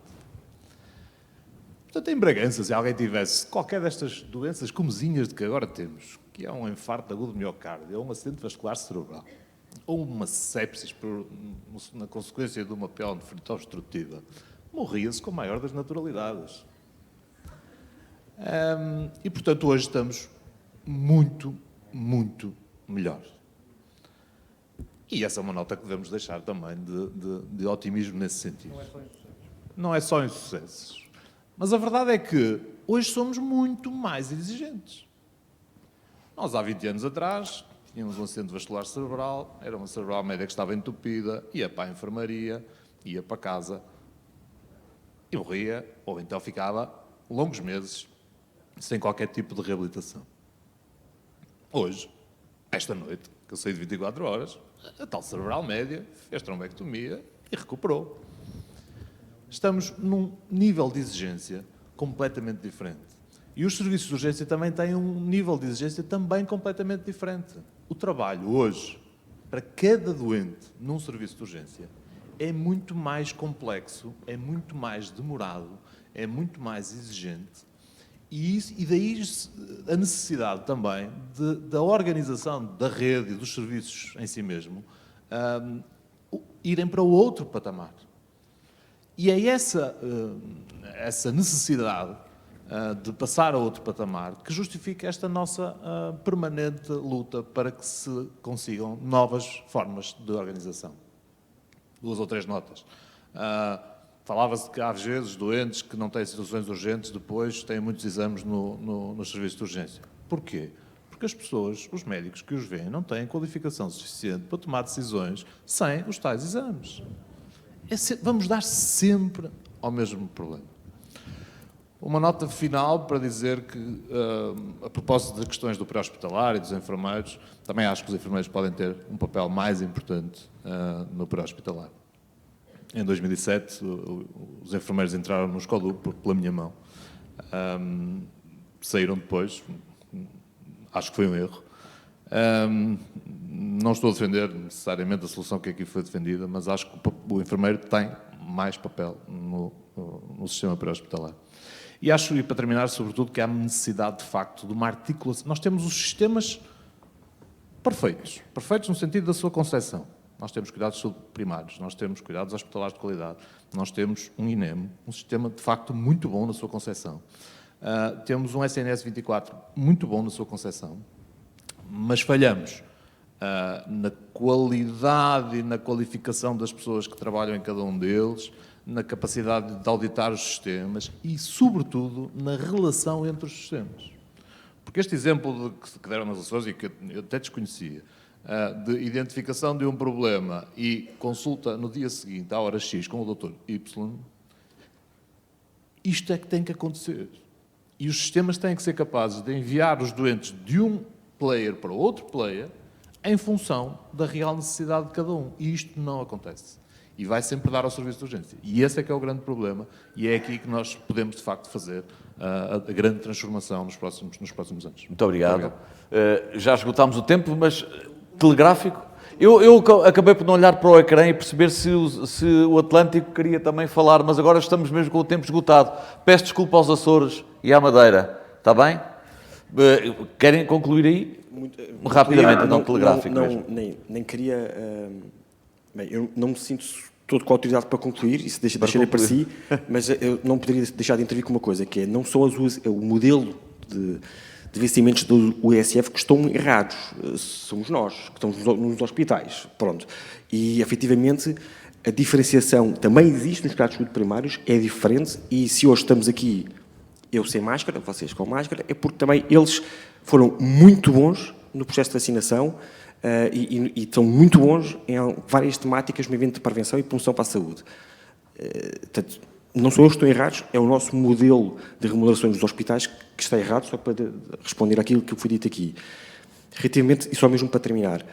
Portanto, em Bragança, se alguém tivesse qualquer destas doenças comezinhas de que agora temos, que é um infarto agudo de miocárdio, ou um acidente vascular cerebral, ou uma sepsis na consequência de uma pélonefrite obstrutiva, morria-se com a maior das naturalidades. E, portanto, hoje estamos muito, muito melhor. E essa é uma nota que devemos deixar também de otimismo nesse sentido. Não é só insucessos. Mas a verdade é que hoje somos muito mais exigentes. Nós, há 20 anos atrás, tínhamos um acidente vascular cerebral, era uma cerebral média que estava entupida, ia para a enfermaria, ia para casa e morria, ou então ficava longos meses sem qualquer tipo de reabilitação. Hoje, esta noite, que eu saí de 24 horas, a tal cerebral média fez trombectomia e recuperou. Estamos num nível de exigência completamente diferente. E os serviços de urgência também têm um nível de exigência também completamente diferente. O trabalho hoje, para cada doente num serviço de urgência, é muito mais complexo, é muito mais demorado, é muito mais exigente. E daí a necessidade também da organização da rede e dos serviços em si mesmo irem para o outro patamar. E é essa necessidade de passar a outro patamar que justifica esta nossa permanente luta para que se consigam novas formas de organização. 2 ou 3 notas. Falava-se que há vezes doentes que não têm situações urgentes, depois têm muitos exames nos serviços de urgência. Porquê? Porque as pessoas, os médicos que os veem, não têm qualificação suficiente para tomar decisões sem os tais exames. Vamos dar sempre ao mesmo problema. Uma nota final para dizer que, a propósito de questões do pré-hospitalar e dos enfermeiros, também acho que os enfermeiros podem ter um papel mais importante no pré-hospitalar. Em 2007, os enfermeiros entraram no Escodup pela minha mão. Saíram depois, acho que foi um erro. Não estou a defender necessariamente a solução que aqui foi defendida, mas acho que o enfermeiro tem mais papel no sistema pré-hospitalar. E acho, e para terminar, sobretudo, que há necessidade, de facto, de uma articulação. Nós temos os sistemas perfeitos no sentido da sua concepção. Nós temos cuidados de saúde primários, nós temos cuidados hospitalares de qualidade, nós temos um INEM, um sistema, de facto, muito bom na sua concepção. Temos um SNS 24 muito bom na sua concepção, mas falhamos na qualidade e na qualificação das pessoas que trabalham em cada um deles, na capacidade de auditar os sistemas e, sobretudo, na relação entre os sistemas. Porque este exemplo que deram nas Açores, e que eu até desconhecia, de identificação de um problema e consulta no dia seguinte, à hora X, com o Dr. Y, isto é que tem que acontecer. E os sistemas têm que ser capazes de enviar os doentes de um player para outro player em função da real necessidade de cada um. E isto não acontece. E vai sempre dar ao serviço de urgência. E esse é que é o grande problema, e é aqui que nós podemos, de facto, fazer a grande transformação nos próximos anos. Muito obrigado. Já esgotámos o tempo, mas telegráfico. Eu acabei por não olhar para o ecrã e perceber se o Atlântico queria também falar, mas agora estamos mesmo com o tempo esgotado. Peço desculpa aos Açores e à Madeira. Está bem? Querem concluir aí? Muito rapidamente, não telegráfico mesmo. Nem queria... Bem, eu não me sinto todo com autoridade para concluir, isso deixarei para si, mas eu não poderia deixar de intervir com uma coisa, que é, não são o modelo de vencimentos do USF que estão errados, somos nós, que estamos nos hospitais, pronto. E, efetivamente, a diferenciação também existe nos cuidados de saúde primários, é diferente, e se hoje estamos aqui, eu sem máscara, vocês com máscara, é porque também eles foram muito bons no processo de vacinação, e estão muito bons em várias temáticas no evento de prevenção e promoção para a saúde. Portanto, não são eles que estão errados, é o nosso modelo de remunerações dos hospitais que está errado, só para responder àquilo que foi dito aqui. Relativamente, e só mesmo para terminar,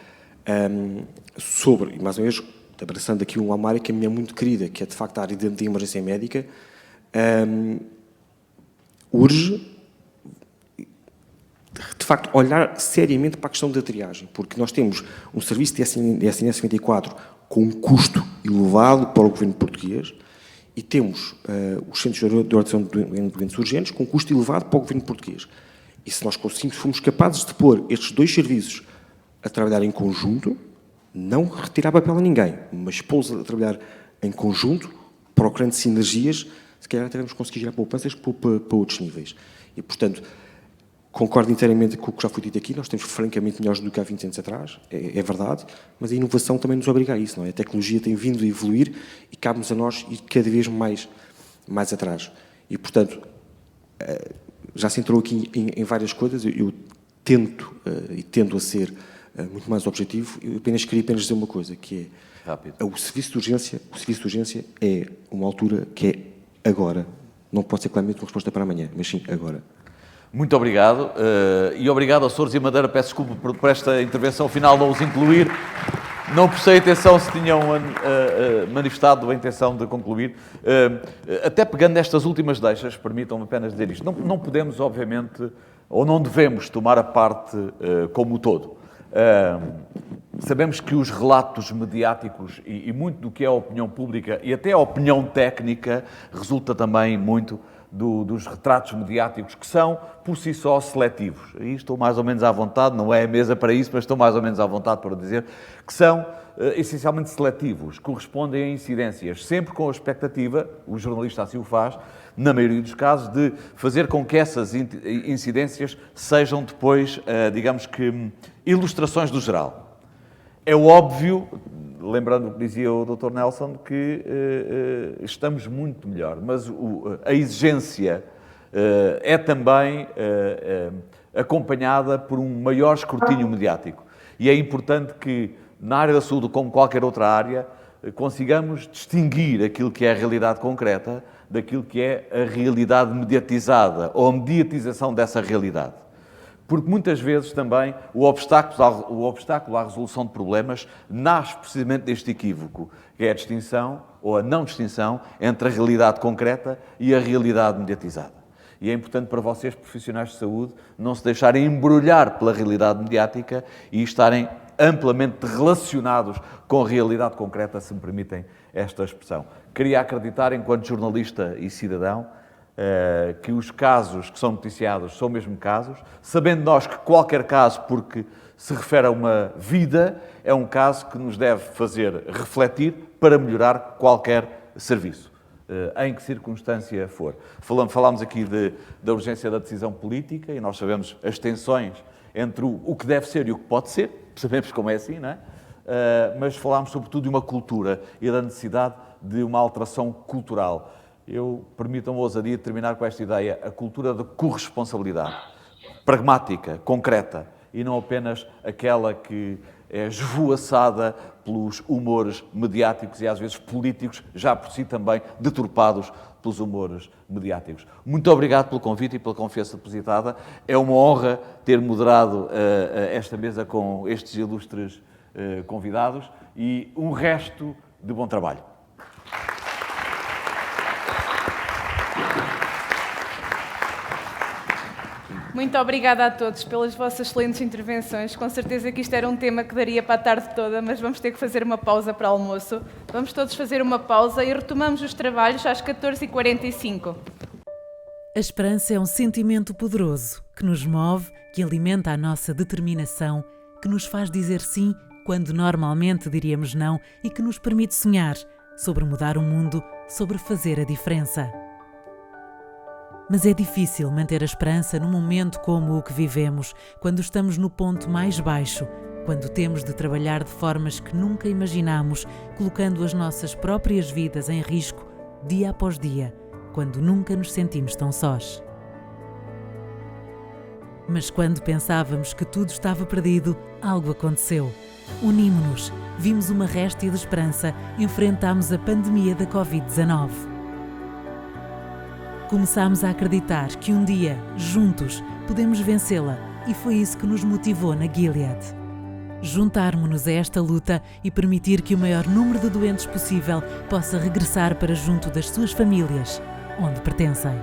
sobre, e mais uma vez, abraçando aqui uma área que a minha é muito querida, que é de facto a área de emergência médica, urge de facto, olhar seriamente para a questão da triagem, porque nós temos um serviço de SNS 24 com um custo elevado para o governo português e temos os centros de orientação de doentes urgentes com um custo elevado para o governo português. E se nós formos capazes de pôr estes dois serviços a trabalhar em conjunto, não retirar papel a ninguém, mas pô-los a trabalhar em conjunto, procurando sinergias, se calhar até vamos conseguir gerar poupanças para outros níveis. E, portanto, concordo inteiramente com o que já foi dito aqui, nós temos francamente melhores do que há 20 anos atrás, é verdade, mas a inovação também nos obriga a isso, não é? A tecnologia tem vindo a evoluir e cabe-nos a nós ir cada vez mais atrás. E, portanto, já se entrou aqui em várias coisas, eu tento e tendo a ser muito mais objetivo, eu queria dizer uma coisa, que é o serviço de urgência é uma altura que é agora, não pode ser claramente uma resposta para amanhã, mas sim agora. Muito obrigado. E obrigado aos Açores e Madeira. Peço desculpa por esta intervenção final não os incluir. Não prestei atenção se tinham manifestado a intenção de concluir. Até pegando nestas últimas deixas, permitam-me apenas dizer isto. Não podemos, obviamente, ou não devemos tomar a parte como o todo. Sabemos que os relatos mediáticos e muito do que é a opinião pública e até a opinião técnica resulta também muito dos retratos mediáticos que são, por si só, seletivos. E estou mais ou menos à vontade, não é a mesa para isso, mas estou mais ou menos à vontade para dizer que são essencialmente seletivos, correspondem a incidências, sempre com a expectativa, o jornalista assim o faz, na maioria dos casos, de fazer com que essas incidências sejam depois, digamos que, ilustrações do geral. É óbvio, lembrando o que dizia o Dr. Nelson, que estamos muito melhor, mas a exigência é também acompanhada por um maior escrutínio mediático. E é importante que, na área da saúde, como qualquer outra área, consigamos distinguir aquilo que é a realidade concreta daquilo que é a realidade mediatizada ou a mediatização dessa realidade. Porque muitas vezes também o obstáculo à resolução de problemas nasce precisamente deste equívoco, que é a distinção ou a não distinção entre a realidade concreta e a realidade mediatizada. E é importante para vocês, profissionais de saúde, não se deixarem embrulhar pela realidade mediática e estarem amplamente relacionados com a realidade concreta, se me permitem esta expressão. Queria acreditar, enquanto jornalista e cidadão, que os casos que são noticiados são mesmo casos, sabendo nós que qualquer caso, porque se refere a uma vida, é um caso que nos deve fazer refletir para melhorar qualquer serviço, em que circunstância for. Falámos aqui da urgência da decisão política e nós sabemos as tensões entre o que deve ser e o que pode ser, sabemos como é assim, não é? Mas falámos sobretudo de uma cultura e da necessidade de uma alteração cultural. Permitam-me a ousadia de terminar com esta ideia, a cultura de corresponsabilidade, pragmática, concreta, e não apenas aquela que é esvoaçada pelos humores mediáticos e às vezes políticos, já por si também deturpados pelos humores mediáticos. Muito obrigado pelo convite e pela confiança depositada. É uma honra ter moderado esta mesa com estes ilustres convidados e um resto de bom trabalho. Muito obrigada a todos pelas vossas excelentes intervenções. Com certeza que isto era um tema que daria para a tarde toda, mas vamos ter que fazer uma pausa para almoço. Vamos todos fazer uma pausa e retomamos os trabalhos às 14h45. A esperança é um sentimento poderoso que nos move, que alimenta a nossa determinação, que nos faz dizer sim quando normalmente diríamos não e que nos permite sonhar sobre mudar o mundo, sobre fazer a diferença. Mas é difícil manter a esperança num momento como o que vivemos, quando estamos no ponto mais baixo, quando temos de trabalhar de formas que nunca imaginámos, colocando as nossas próprias vidas em risco dia após dia, quando nunca nos sentimos tão sós. Mas quando pensávamos que tudo estava perdido, algo aconteceu. Unimos-nos, vimos uma réstia de esperança, enfrentámos a pandemia da Covid-19. Começámos a acreditar que um dia, juntos, podemos vencê-la e foi isso que nos motivou na Gilead. Juntarmo-nos a esta luta e permitir que o maior número de doentes possível possa regressar para junto das suas famílias, onde pertencem.